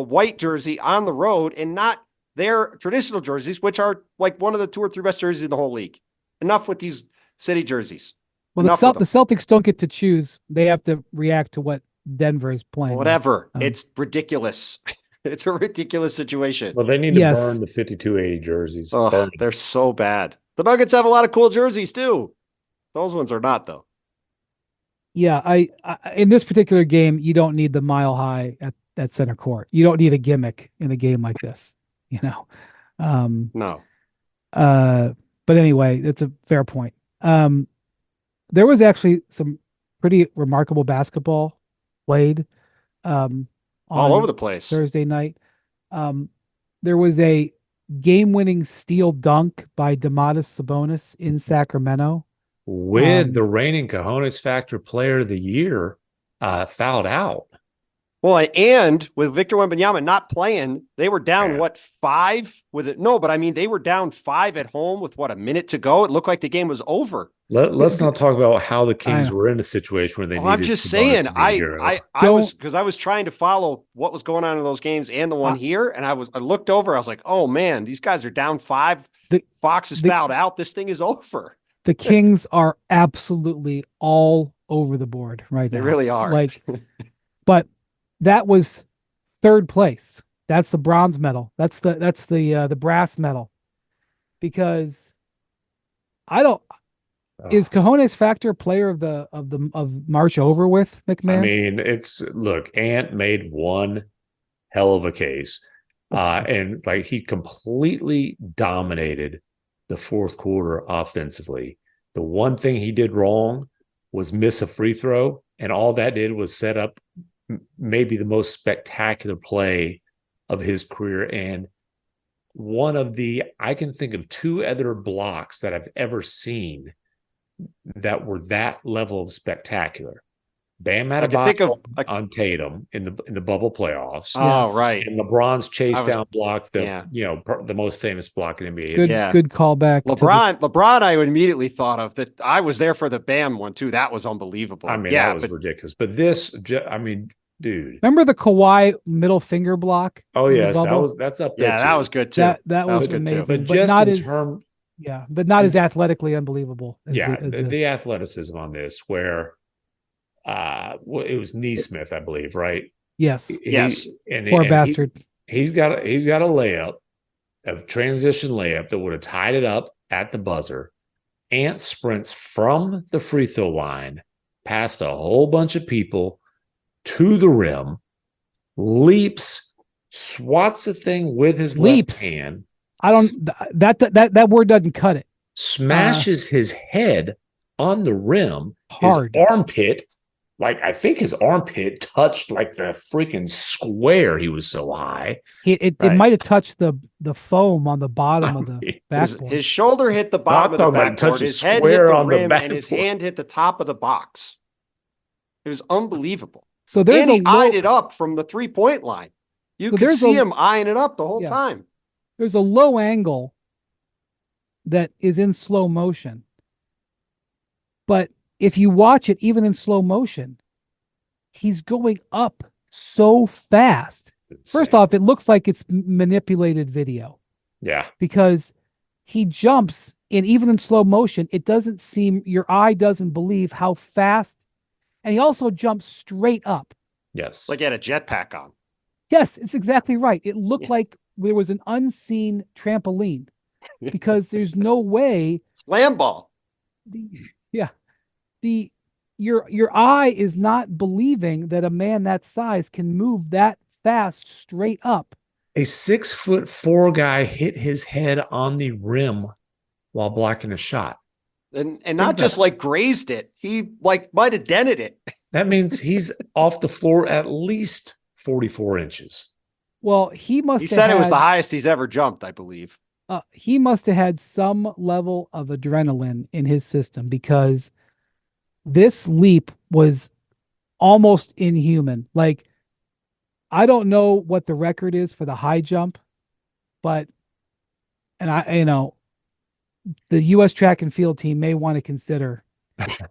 B: white jersey on the road, and not their traditional jerseys, which are like one of the 2 or 3 best jerseys in the whole league. Enough with these city jerseys.
A: Well, the Celtics don't get to choose; they have to react to what Denver is playing.
B: Whatever, it's ridiculous. It's a ridiculous situation.
C: Well, they need to burn the 52-80 jerseys.
B: They're so bad. The Nuggets have a lot of cool jerseys too. Those ones are not, though.
A: Yeah, I in this particular game, you don't need the mile high at center court. You don't need a gimmick in a game like this.
B: No.
A: But anyway, it's a fair point. There was actually some pretty remarkable basketball played
B: all over the place
A: Thursday night. There was a game-winning steal dunk by Domantas Sabonis in Sacramento,
C: with the reigning Cojones Factor Player of the Year fouled out.
B: Well, and with Victor Wembanyama not playing, they were down 5 with it. No, but they were down 5 at home with a minute to go. It looked like the game was over.
C: Let's not talk about how the Kings were in a situation where they needed.
B: I'm just saying, I was trying to follow what was going on in those games and the one here, and I looked over. I was like, oh man, these guys are down 5. Fox is fouled out. This thing is over.
A: The Kings are absolutely all over the board right now.
B: They really are.
A: But that was 3rd place. That's the bronze medal. That's the brass medal. because I don't. Is Cojones Factor player of March over with, MacMahon?
C: I mean, look, Ant made one hell of a case. And like he completely dominated the fourth quarter offensively. The one thing he did wrong was miss a free throw, and all that did was set up maybe the most spectacular play of his career. And I can think of two other blocks that I've ever seen that were that level of spectacular. Bam Adebayo on Tatum in the bubble playoffs.
B: Oh, right.
C: And LeBron's chase down block, the most famous block in NBA.
A: Good callback.
B: LeBron, I immediately thought of that. I was there for the Bam one too. That was unbelievable.
C: I mean, that was ridiculous. But this, I mean, dude.
A: Remember the Kawhi middle finger block?
C: Oh yes, that's up there.
B: Yeah,
C: too.
B: that was good too.
A: That was amazing.
C: But just
A: not
C: in
A: as
C: terms,
A: but not as athletically unbelievable.
C: The athleticism on this, where it was Neesmith, I believe, right?
A: Yes.
C: Poor
A: bastard.
C: He's got a layup, a transition layup that would have tied it up at the buzzer. Ant sprints from the free throw line past a whole bunch of people to the rim, leaps, swats the thing with his left hand.
A: That word doesn't cut it.
C: Smashes his head on the rim,
A: hard.
C: His armpit. Like, I think his armpit touched like the freaking square. He was so high.
A: It might have touched the foam on the bottom of the backboard.
B: His shoulder hit the bottom of the backboard. His head hit the rim, and his hand hit the top of the box. It was unbelievable.
A: So there's
B: he eyed it up from the 3-point line. You could see him eyeing it up the whole time.
A: There's a low angle that is in slow motion. But if you watch it, even in slow motion, he's going up so fast. First off, it looks like it's manipulated video.
C: Yeah.
A: Because he jumps, and even in slow motion, it doesn't seem, your eye doesn't believe how fast. And he also jumps straight up.
C: Yes.
B: Like he had a jetpack on.
A: Yes, it's exactly right. It looked like there was an unseen trampoline because there's no way.
B: Slam ball.
A: Your eye is not believing that a man that size can move that fast straight up.
C: A 6'4" guy hit his head on the rim while blocking a shot.
B: And not just like grazed it. He like might have dented it.
C: That means he's off the floor at least 44 inches.
A: Well, he said
B: it was the highest he's ever jumped, I believe.
A: He must have had some level of adrenaline in his system because this leap was almost inhuman. Like, I don't know what the record is for the high jump, but, the U.S. track and field team may want to consider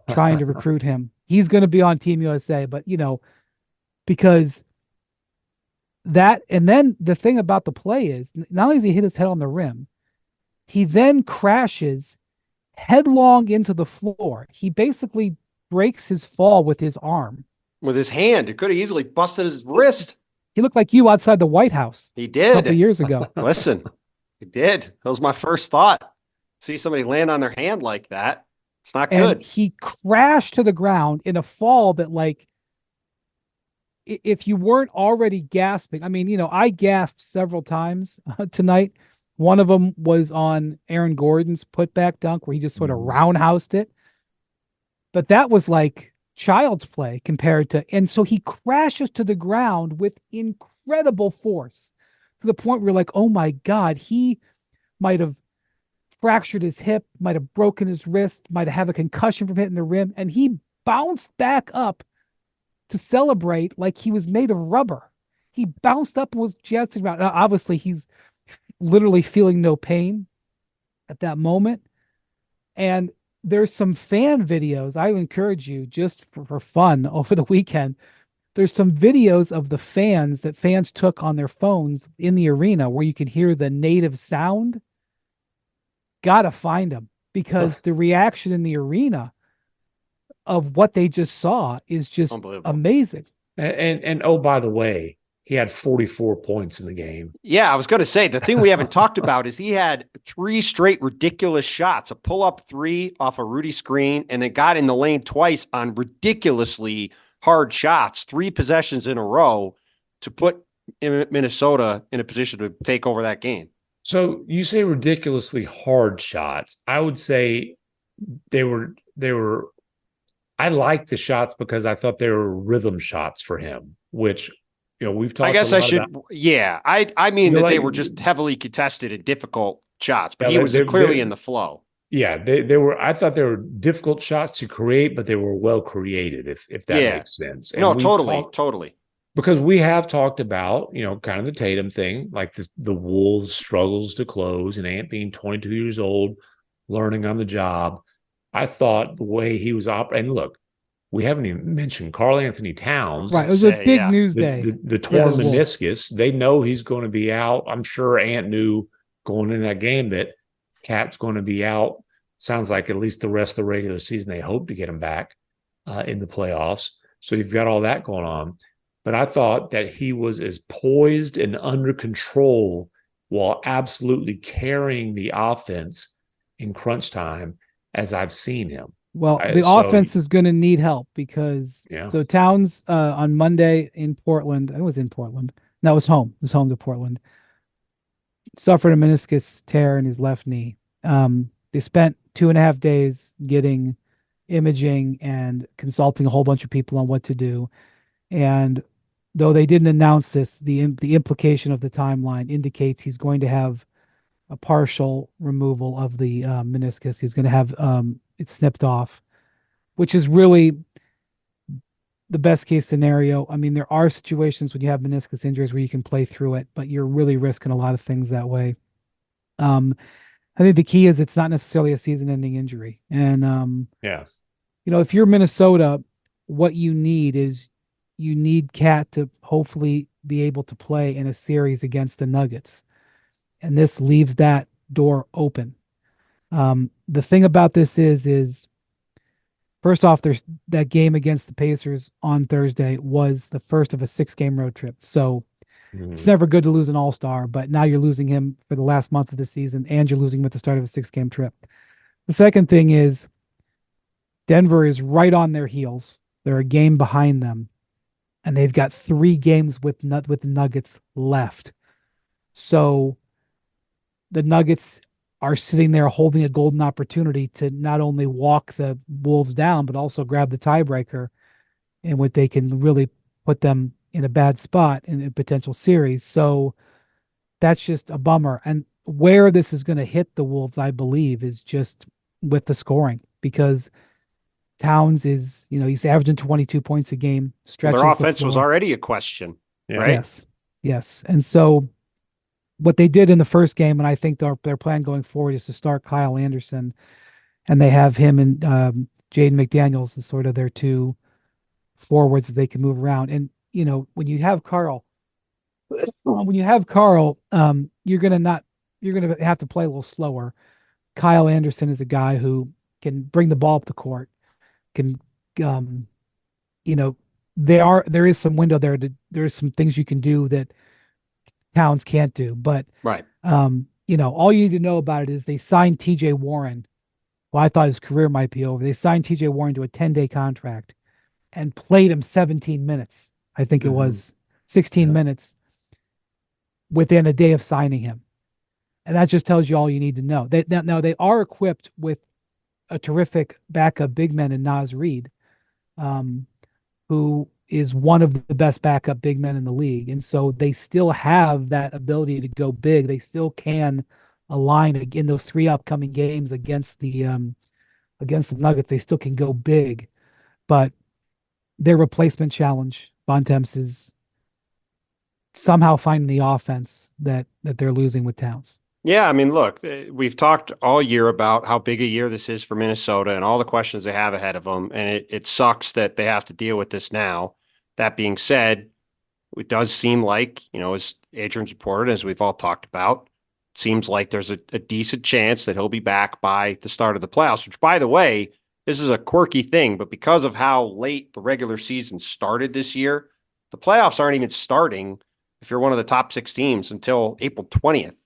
A: trying to recruit him. He's going to be on Team USA, but, because that, and then the thing about the play is not only does he hit his head on the rim, he then crashes headlong into the floor. He basically breaks his fall with his arm.
B: With his hand. It could have easily busted his wrist.
A: He looked like you outside the White House.
B: He did.
A: A couple of years ago.
B: Listen, he did. That was my first thought. See somebody land on their hand like that. It's not good.
A: And he crashed to the ground in a fall that, like, if you weren't already gasping, I mean, I gasped several times tonight. One of them was on Aaron Gordon's putback dunk where he just sort of roundhoused it. But that was like child's play compared to, and so he crashes to the ground with incredible force to the point where you're like, oh my God, he might have fractured his hip, might have broken his wrist, might have a concussion from hitting the rim. And he bounced back up to celebrate like he was made of rubber. He bounced up and was jazzed around. Now, obviously, he's literally feeling no pain at that moment. And there's some fan videos. I encourage you just for fun over the weekend. There's some videos of the fans that fans took on their phones in the arena where you can hear the native sound. Gotta find them because the reaction in the arena of what they just saw is just amazing.
C: And oh, by the way, he had 44 points in the game.
B: Yeah, I was going to say, the thing we haven't talked about is he had 3 straight ridiculous shots, a pull-up 3 off a Rudy screen, and then got in the lane twice on ridiculously hard shots, 3 possessions in a row to put Minnesota in a position to take over that game.
C: So you say ridiculously hard shots. I would say they were I liked the shots because I thought they were rhythm shots for him, which, we've talked
B: I guess
C: a
B: I
C: lot
B: should,
C: about.
B: yeah. I mean that
C: Like,
B: they were just heavily contested and difficult shots, but
C: yeah,
B: he was clearly in the flow.
C: Yeah, they were. I thought they were difficult shots to create, but they were well created, if that
B: Yeah.
C: makes sense.
B: No,
C: And we
B: totally.
C: because we have talked about, kind of the Tatum thing, like the Wolves' struggles to close, and Ant being 22 years old, learning on the job. I thought the way he was operating, and look, we haven't even mentioned Karl-Anthony Towns.
A: Right. It was a big news day.
C: The
A: for
C: torn
A: the Wolves.
C: meniscus. They know he's going to be out. I'm sure Ant knew going in that game that Cat's going to be out. Sounds like at least the rest of the regular season. They hope to get him back in the playoffs. So you've got all that going on. But I thought that he was as poised and under control while absolutely carrying the offense in crunch time as I've seen him.
A: Well, the offense is going to need help because so Towns on Monday in Portland, it was in Portland. No, it was home. It was home to Portland. Suffered a meniscus tear in his left knee. They spent 2.5 days getting imaging and consulting a whole bunch of people on what to do. And though they didn't announce this, the implication of the timeline indicates he's going to have a partial removal of the meniscus. He's going to have it snipped off, which is really the best case scenario. I mean, there are situations when you have meniscus injuries where you can play through it, but you're really risking a lot of things that way. I think the key is it's not necessarily a season-ending injury. And if you're Minnesota, what you need is you need Cat to hopefully be able to play in a series against the Nuggets. And this leaves that door open. The thing about this is first off, there's that game against the Pacers on Thursday was the first of a 6-game road trip. So it's never good to lose an all-star, but now you're losing him for the last month of the season and you're losing him at the start of a 6-game trip. The second thing is Denver is right on their heels. They're a game behind them. And they've got 3 games with the Nuggets left. So the Nuggets are sitting there holding a golden opportunity to not only walk the Wolves down, but also grab the tiebreaker in what they can really put them in a bad spot in a potential series. So that's just a bummer. And where this is going to hit the Wolves, I believe, is just with the scoring, because Towns is, he's averaging 22 points a game.
B: Their offense was already a question, right?
A: Yes. And so what they did in the first game, and I think their plan going forward, is to start Kyle Anderson, and they have him and Jaden McDaniels as sort of their 2 forwards that they can move around. And when you have Karl, you're gonna have to play a little slower. Kyle Anderson is a guy who can bring the ball up the court. There is some window there. There's some things you can do that Towns can't do. But
B: right,
A: all you need to know about it is they signed T.J. Warren. Well, I thought his career might be over. They signed T.J. Warren to a 10-day contract and played him 17 minutes. I think it was 16 minutes within a day of signing him. And that just tells you all you need to know. Now they are equipped with a terrific backup big man in Naz Reid, who is one of the best backup big men in the league. And so they still have that ability to go big. They still can align in those 3 upcoming games against the Nuggets. They still can go big, but their replacement challenge, Bontemps, is somehow finding the offense that they're losing with Towns.
B: Yeah, I mean, look, we've talked all year about how big a year this is for Minnesota and all the questions they have ahead of them, and it sucks that they have to deal with this now. That being said, it does seem like, as Adrian's reported, as we've all talked about, it seems like there's a decent chance that he'll be back by the start of the playoffs, which, by the way, this is a quirky thing, but because of how late the regular season started this year, the playoffs aren't even starting if you're one of the top 6 teams until April 20th,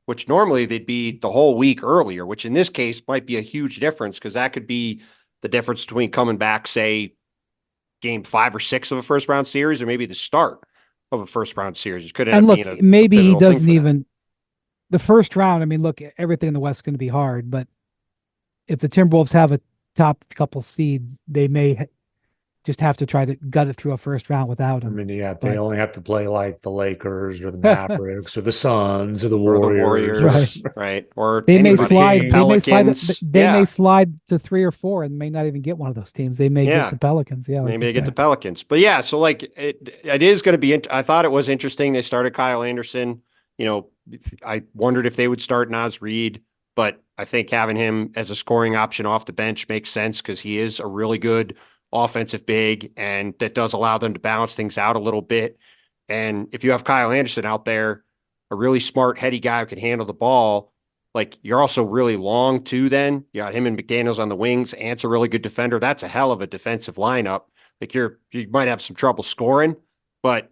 B: which normally they'd be the whole week earlier, which in this case might be a huge difference because that could be the difference between coming back, say, game 5 or 6 of a first round series, or maybe the start of a first round series. It could end
A: And
B: up
A: look,
B: being
A: maybe he
B: pivotal thing
A: doesn't
B: for them.
A: even the first round. I mean, look, everything in the West is going to be hard, but if the Timberwolves have a top couple seed, they may just have to try to gut it through a first round without
C: I
A: him.
C: mean, yeah, they
A: But-
C: only have to play like the Lakers or the Mavericks or the Suns or the
B: Or the
C: Warriors.
B: Warriors, right? Or
A: They may
C: Anybody.
A: slide.
C: Kings.
A: They may slide.
B: Pelicans.
A: They
B: Yeah.
A: may slide to 3 or 4 and may not even get one of those teams. They may
B: Yeah.
A: get the Pelicans. Yeah, like
B: Maybe
A: you
B: they get the
A: said.
B: Pelicans. But yeah, so like it is going to be, I thought it was interesting. They started Kyle Anderson. You know, I wondered if they would start Naz Reid, but I think having him as a scoring option off the bench makes sense because he is a really good offensive big, and that does allow them to balance things out a little bit. And if you have Kyle Anderson out there, a really smart, heady guy who can handle the ball, like you're also really long too. Then you got him and McDaniels on the wings. Ant's a really good defender. That's a hell of a defensive lineup. Like you might have some trouble scoring, but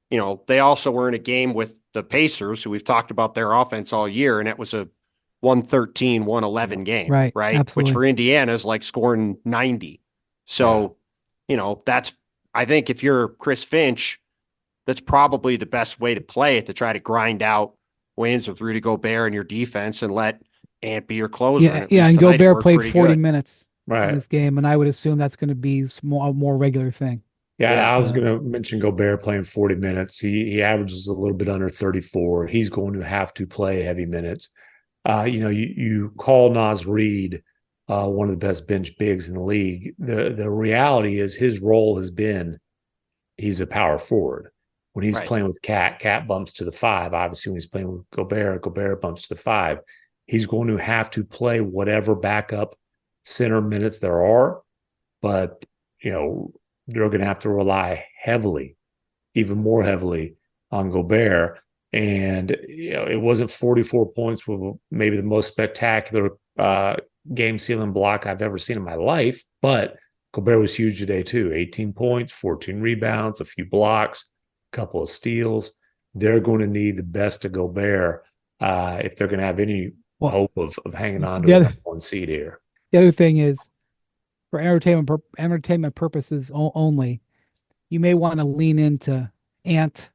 B: you know, they also were in a game with the Pacers, who we've talked about their offense all year, and it was a 113, 111 game,
A: Right,
B: right?
A: absolutely.
B: Which for Indiana is like scoring 90. So, you know, I think if you're Chris Finch, that's probably the best way to play it, to try to grind out wins with Rudy Gobert in your defense and let Ant be your closer.
A: Yeah,
B: at
A: yeah.
B: least
A: And
B: tonight it
A: Gobert
B: worked
A: played
B: pretty
A: 40
B: good.
A: minutes
C: Right.
A: in this game, and I would assume that's going to be a more regular thing.
C: Yeah,
B: Yeah.
C: I was going to mention Gobert playing 40 minutes. He averages a little bit under 34. He's going to have to play heavy minutes. You know, you call Naz Reid one of the best bench bigs in the league. The reality is his role has been he's a power forward. When he's
B: Right.
C: playing with Cat bumps to the 5. Obviously, when he's playing with Gobert bumps to the 5. He's going to have to play whatever backup center minutes there are. But, you know, they're going to have to rely heavily, even more heavily, on Gobert. And, you know, it wasn't 44 points with maybe the most spectacular game sealing block I've ever seen in my life, but Gobert was huge today too. 18 points, 14 rebounds, a few blocks, a couple of steals. They're going to need the best of Gobert if they're going to have any hope of hanging on to a one seed here.
A: The other thing is, for entertainment purposes only, you may want to lean into Ant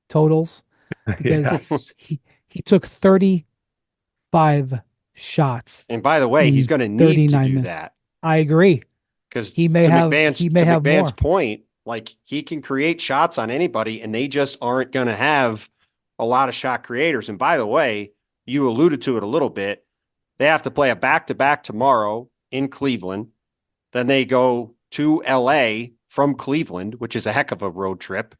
A: totals because
C: Yes.
A: he took 35 shots.
B: And by the way, he's going to need to do that.
A: I agree.
B: Because
A: he may have
B: McMahon's
A: more.
B: point, like he can create shots on anybody, and they just aren't going to have a lot of shot creators. And by the way, you alluded to it a little bit. They have to play a back-to-back tomorrow in Cleveland. Then they go to LA from Cleveland, which is a heck of a road trip,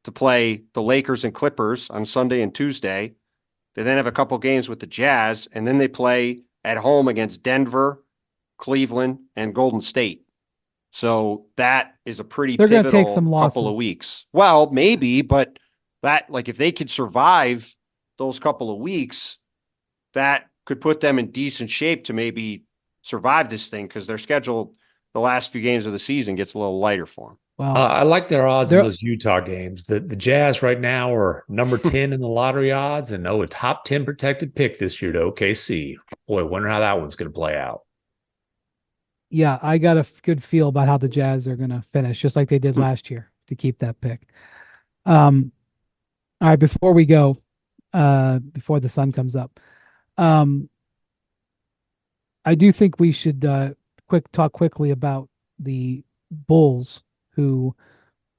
B: to play the Lakers and Clippers on Sunday and Tuesday. They then have a couple games with the Jazz, and then they play at home against Denver, Cleveland, and Golden State. So that is a pretty pivotal
A: take some
B: couple of weeks. Well, maybe, but that, like, if they could survive those couple of weeks, that could put them in decent shape to maybe survive this thing, because their schedule, the last few games of the season, gets a little lighter for them.
A: Well,
C: I like their odds in those Utah games. The Jazz right now are number 10 in the lottery odds, and a top 10 protected pick this year to OKC. Boy, I wonder how that one's going to play out.
A: Yeah, I got a good feel about how the Jazz are going to finish, just like they did last year, to keep that pick. All right, before we go, before the sun comes up, I do think we should talk quickly about the Bulls, who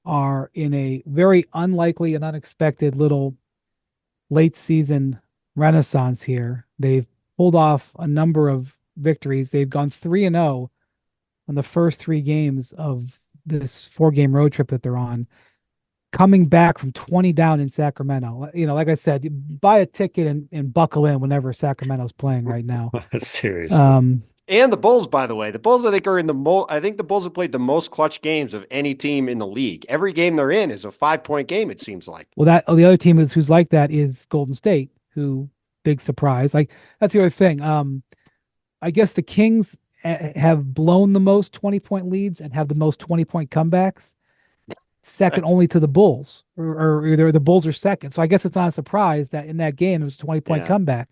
A: are in a very unlikely and unexpected little late season renaissance here. They've pulled off a number of victories. They've gone 3-0 on the first 3 games of this 4-game road trip that they're on, coming back from 20 down in Sacramento. You know, like I said, buy a ticket and buckle in whenever Sacramento's playing right now.
C: Seriously.
B: And the Bulls, by the way, the Bulls, I think, are in I think the Bulls have played the most clutch games of any team in the league. Every game they're in is a 5-point game, it seems like.
A: Well, the other team who's like that is Golden State, who, big surprise. Like, that's the other thing. I guess the Kings have blown the most 20-point leads and have the most 20-point comebacks. second only to the Bulls, or either the Bulls are second. So I guess it's not a surprise that in that game it was a 20-point comeback.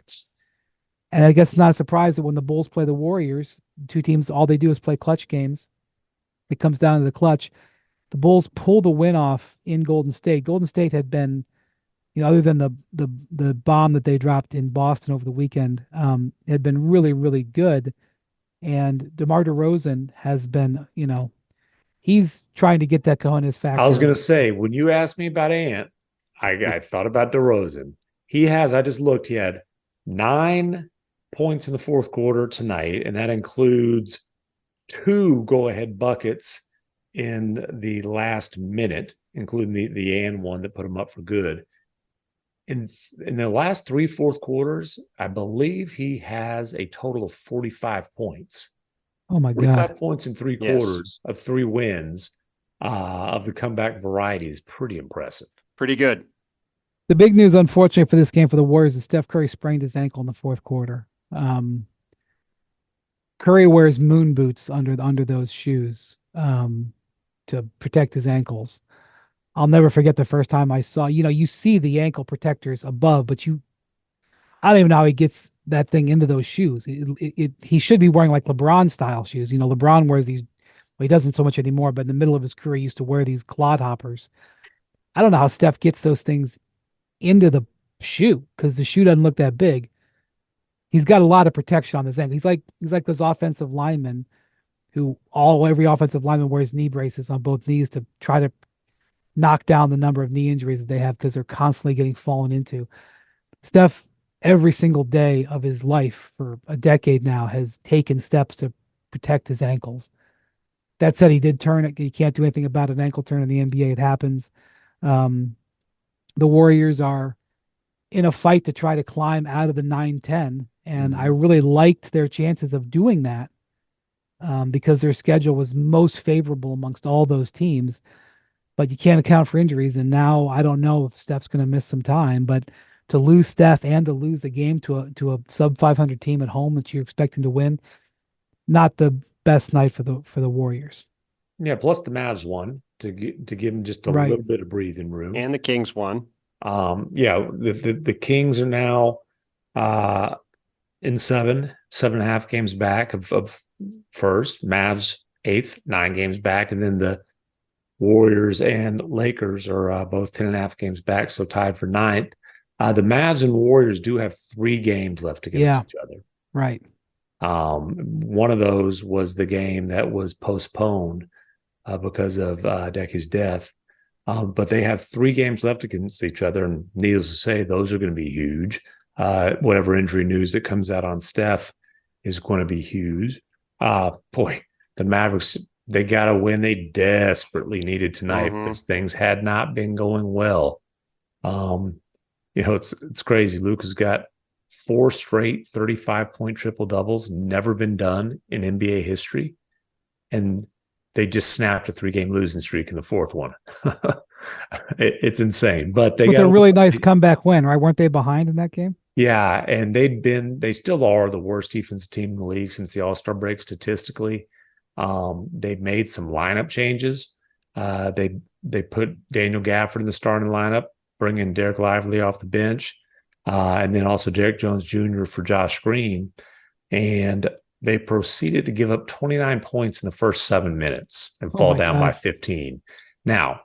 A: And I guess it's not a surprise that when the Bulls play the Warriors, two teams, all they do is play clutch games. It comes down to the clutch. The Bulls pull the win off in Golden State. Golden State had been, other than the bomb that they dropped in Boston over the weekend, had been really, really good. And DeMar DeRozan has been, he's trying to get that cojones factor.
C: I was going to say, when you asked me about Ant, I thought about DeRozan. I just looked, he had 9 points in the fourth quarter tonight, and that includes 2 go-ahead buckets in the last minute, including the and one that put him up for good. In the last 3 fourth quarters, I believe he has a total of 45 points.
A: Oh my
C: 45
A: God.
C: points in 3 quarters of 3 wins of the comeback variety is pretty impressive.
B: Pretty good.
A: The big news, unfortunately, for this game for the Warriors is Steph Curry sprained his ankle in the fourth quarter. Curry wears moon boots under those shoes to protect his ankles. I'll never forget the first time I saw, you see the ankle protectors above, but I don't even know how he gets that thing into those shoes. He should be wearing like LeBron style shoes. LeBron wears these, well, he doesn't so much anymore, but in the middle of his career, he used to wear these clodhoppers. I don't know how Steph gets those things into the shoe because the shoe doesn't look that big. He's got a lot of protection on his ankle. He's like those offensive linemen who every offensive lineman wears knee braces on both knees to try to knock down the number of knee injuries that they have because they're constantly getting fallen into. Steph, every single day of his life for a decade now, has taken steps to protect his ankles. That said, he did turn it. You can't do anything about an ankle turn in the NBA. It happens. The Warriors are in a fight to try to climb out of the 9-10, and I really liked their chances of doing that because their schedule was most favorable amongst all those teams. But you can't account for injuries, and now I don't know if Steph's going to miss some time. But to lose Steph and to lose a game to a sub 500 team at home that you're expecting to win, not the best night for the Warriors.
C: Yeah, plus the Mavs won to give them just a little bit of breathing room,
B: and the Kings won.
C: The Kings are now in 7.5 games back of first. Mavs 8th, 9 games back, and then the Warriors and Lakers are both 10.5 games back, so tied for 9th. The Mavs and Warriors do have 3 games left against each other.
A: Right.
C: One of those was the game that was postponed because of Decky's death. But they have 3 games left against each other, and needless to say, those are going to be huge. Whatever injury news that comes out on Steph is going to be huge. The Mavericks, they got a win they desperately needed tonight because things had not been going well. It's crazy. Luka's got 4 straight 35-point triple doubles, never been done in NBA history, and they just snapped a 3-game losing streak in the 4th one. It's insane, but they got
A: a really nice comeback win, right? Weren't they behind in that game?
C: Yeah, and they still are the worst defensive team in the league since the All-Star break statistically. They've made some lineup changes. They put Daniel Gafford in the starting lineup, bringing Derek Lively off the bench, and then also Derek Jones Jr. for Josh Green. And they proceeded to give up 29 points in the first 7 minutes and fall down by 15. Now,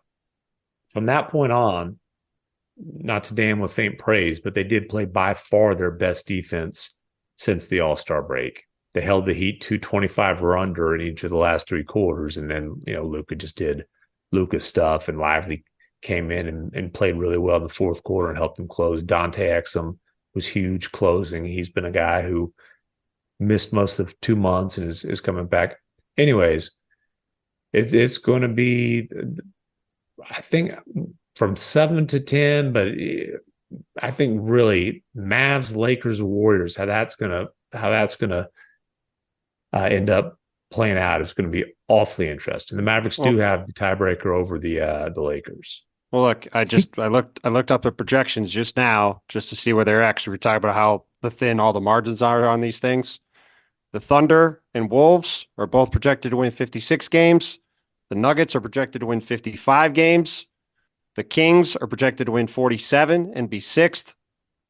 C: from that point on, not to damn with faint praise, but they did play by far their best defense since the All-Star break. They held the Heat 225 or under in each of the last 3 quarters, and then Luka just did Luka stuff, and Lively came in and played really well in the 4th quarter and helped them close. Dante Exum was huge closing. He's been a guy who missed most of 2 months and is coming back. Anyways, it's going to be, I think, from 7 to 10, but I think really Mavs, Lakers, Warriors, how that's gonna end up playing out is going to be awfully interesting. The Mavericks do have the tiebreaker over the Lakers.
B: Well, look, I looked up the projections just now just to see where they're at. We talk about how thin all the margins are on these things. The Thunder and Wolves are both projected to win 56 games. The Nuggets are projected to win 55 games. The Kings are projected to win 47 and be sixth.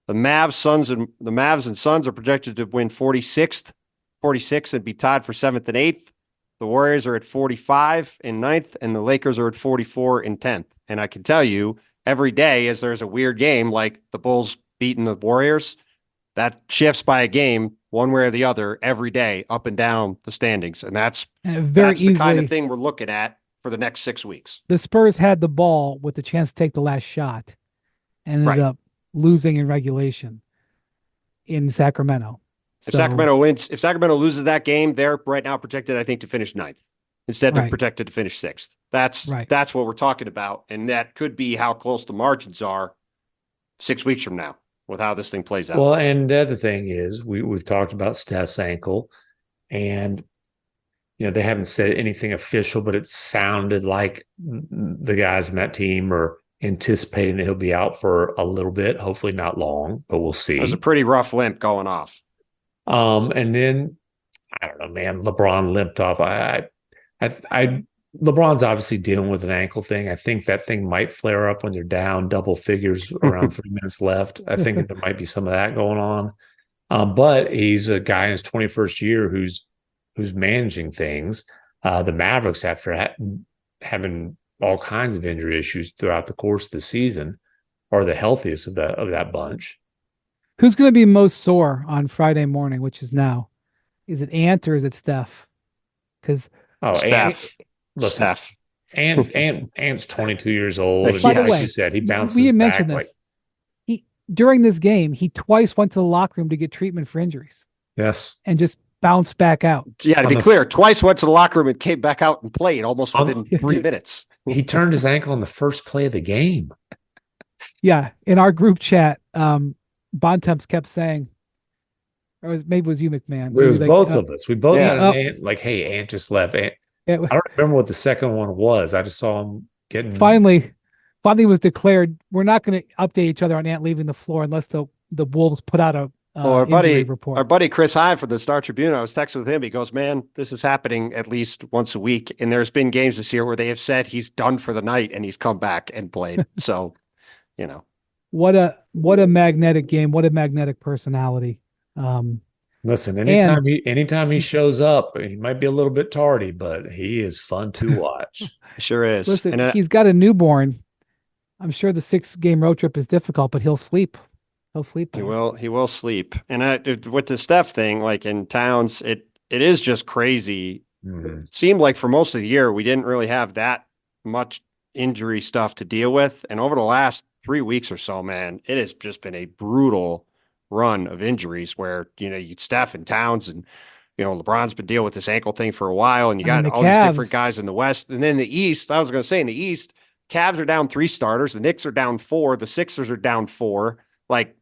B: The Mavs and Suns are projected to win 46 and be tied for seventh and eighth. The Warriors are at 45 in ninth, and the Lakers are at 44 in 10th. And I can tell you, every day as there's a weird game like the Bulls beating the Warriors, that shifts by a game one way or the other every day up and down the standings. And that's the kind of thing we're looking at for the next 6 weeks.
A: The Spurs had the ball with the chance to take the last shot and ended up losing in regulation in Sacramento.
B: If Sacramento loses that game, they're right now projected, I think, to finish ninth. Instead, they're projected to finish sixth. That's what we're talking about. And that could be how close the margins are 6 weeks from now with how this thing plays out.
C: Well, and the other thing is we've talked about Steph's ankle, and they haven't said anything official, but it sounded like the guys in that team are anticipating that he'll be out for a little bit, hopefully not long, but we'll see.
B: It was a pretty rough limp going off.
C: And then I don't know, man, LeBron limped off. LeBron's obviously dealing with an ankle thing. I think that thing might flare up when they're down double figures around 3 minutes left. I think that there might be some of that going on. But he's a guy in his 21st year who's managing things. The Mavericks, after having all kinds of injury issues throughout the course of the season, are the healthiest of that bunch.
A: Who's going to be most sore on Friday morning, which is now? Is it Ant or is it Steph? Because
B: Steph.
C: Ant's 22 years old. And
A: by the way,
C: like you said, he bounces
A: we
C: back.
A: mentioned this. During this game, he twice went to the locker room to get treatment for injuries.
C: Yes.
A: And just bounced back out.
B: Yeah, to be clear, twice went to the locker room and came back out and played almost within 3 minutes.
C: He turned his ankle on the first play of the game.
A: Yeah. In our group chat, Bontemps kept saying, or maybe it was you, MacMahon.
C: It was both of us. We both had an Ant, like, hey, Ant just left. I don't remember what the second one was. I just saw him getting... Finally
A: was declared, we're not going to update each other on Ant leaving the floor unless the Wolves put out a injury report.
B: Our buddy Chris Hyde from the Star Tribune, I was texting with him. He goes, man, this is happening at least once a week. And there's been games this year where they have said he's done for the night and he's come back and played. So,
A: What a magnetic game. What a magnetic personality.
C: Listen, anytime he shows up, he might be a little bit tardy, but he is fun to watch.
B: Sure is.
A: Listen, he's got a newborn. I'm sure the 6-game road trip is difficult, but he'll sleep. He'll sleep.
B: He will sleep. And with the Steph thing, like in Towns, it is just crazy. Mm-hmm. It seemed like for most of the year, we didn't really have that much injury stuff to deal with. And over the last 3 weeks or so, man, it has just been a brutal run of injuries where, you Steph and Towns and, LeBron's been dealing with this ankle thing for a while, and you got all these different guys in the West. And then in the East, I was going to say in the East, Cavs are down 3 starters. The Knicks are down 4. The Sixers are down 4. Like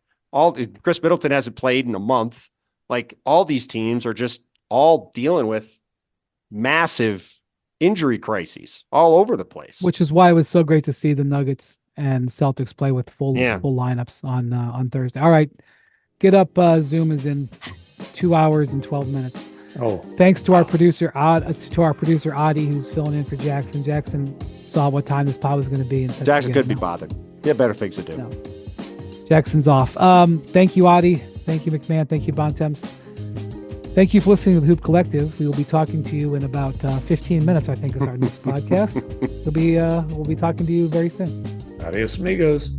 B: Chris Middleton hasn't played in a month. Like all these teams are just all dealing with massive injury crises all over the place.
A: Which is why it was so great to see the Nuggets and Celtics play with full lineups on Thursday. All right. Get up. Zoom is in 2 hours and 12 minutes.
C: Oh,
A: thanks to our producer, Adi, who's filling in for Jackson. Jackson saw what time this pod was going to be. And
B: Jackson could be bothered. He had better things to do.
A: No. Jackson's off. Thank you, Adi. Thank you, MacMahon. Thank you, Bontemps. Thank you for listening to the Hoop Collective. We will be talking to you in about 15 minutes, I think, is our next podcast. We'll be talking to you very soon.
C: Adios, amigos.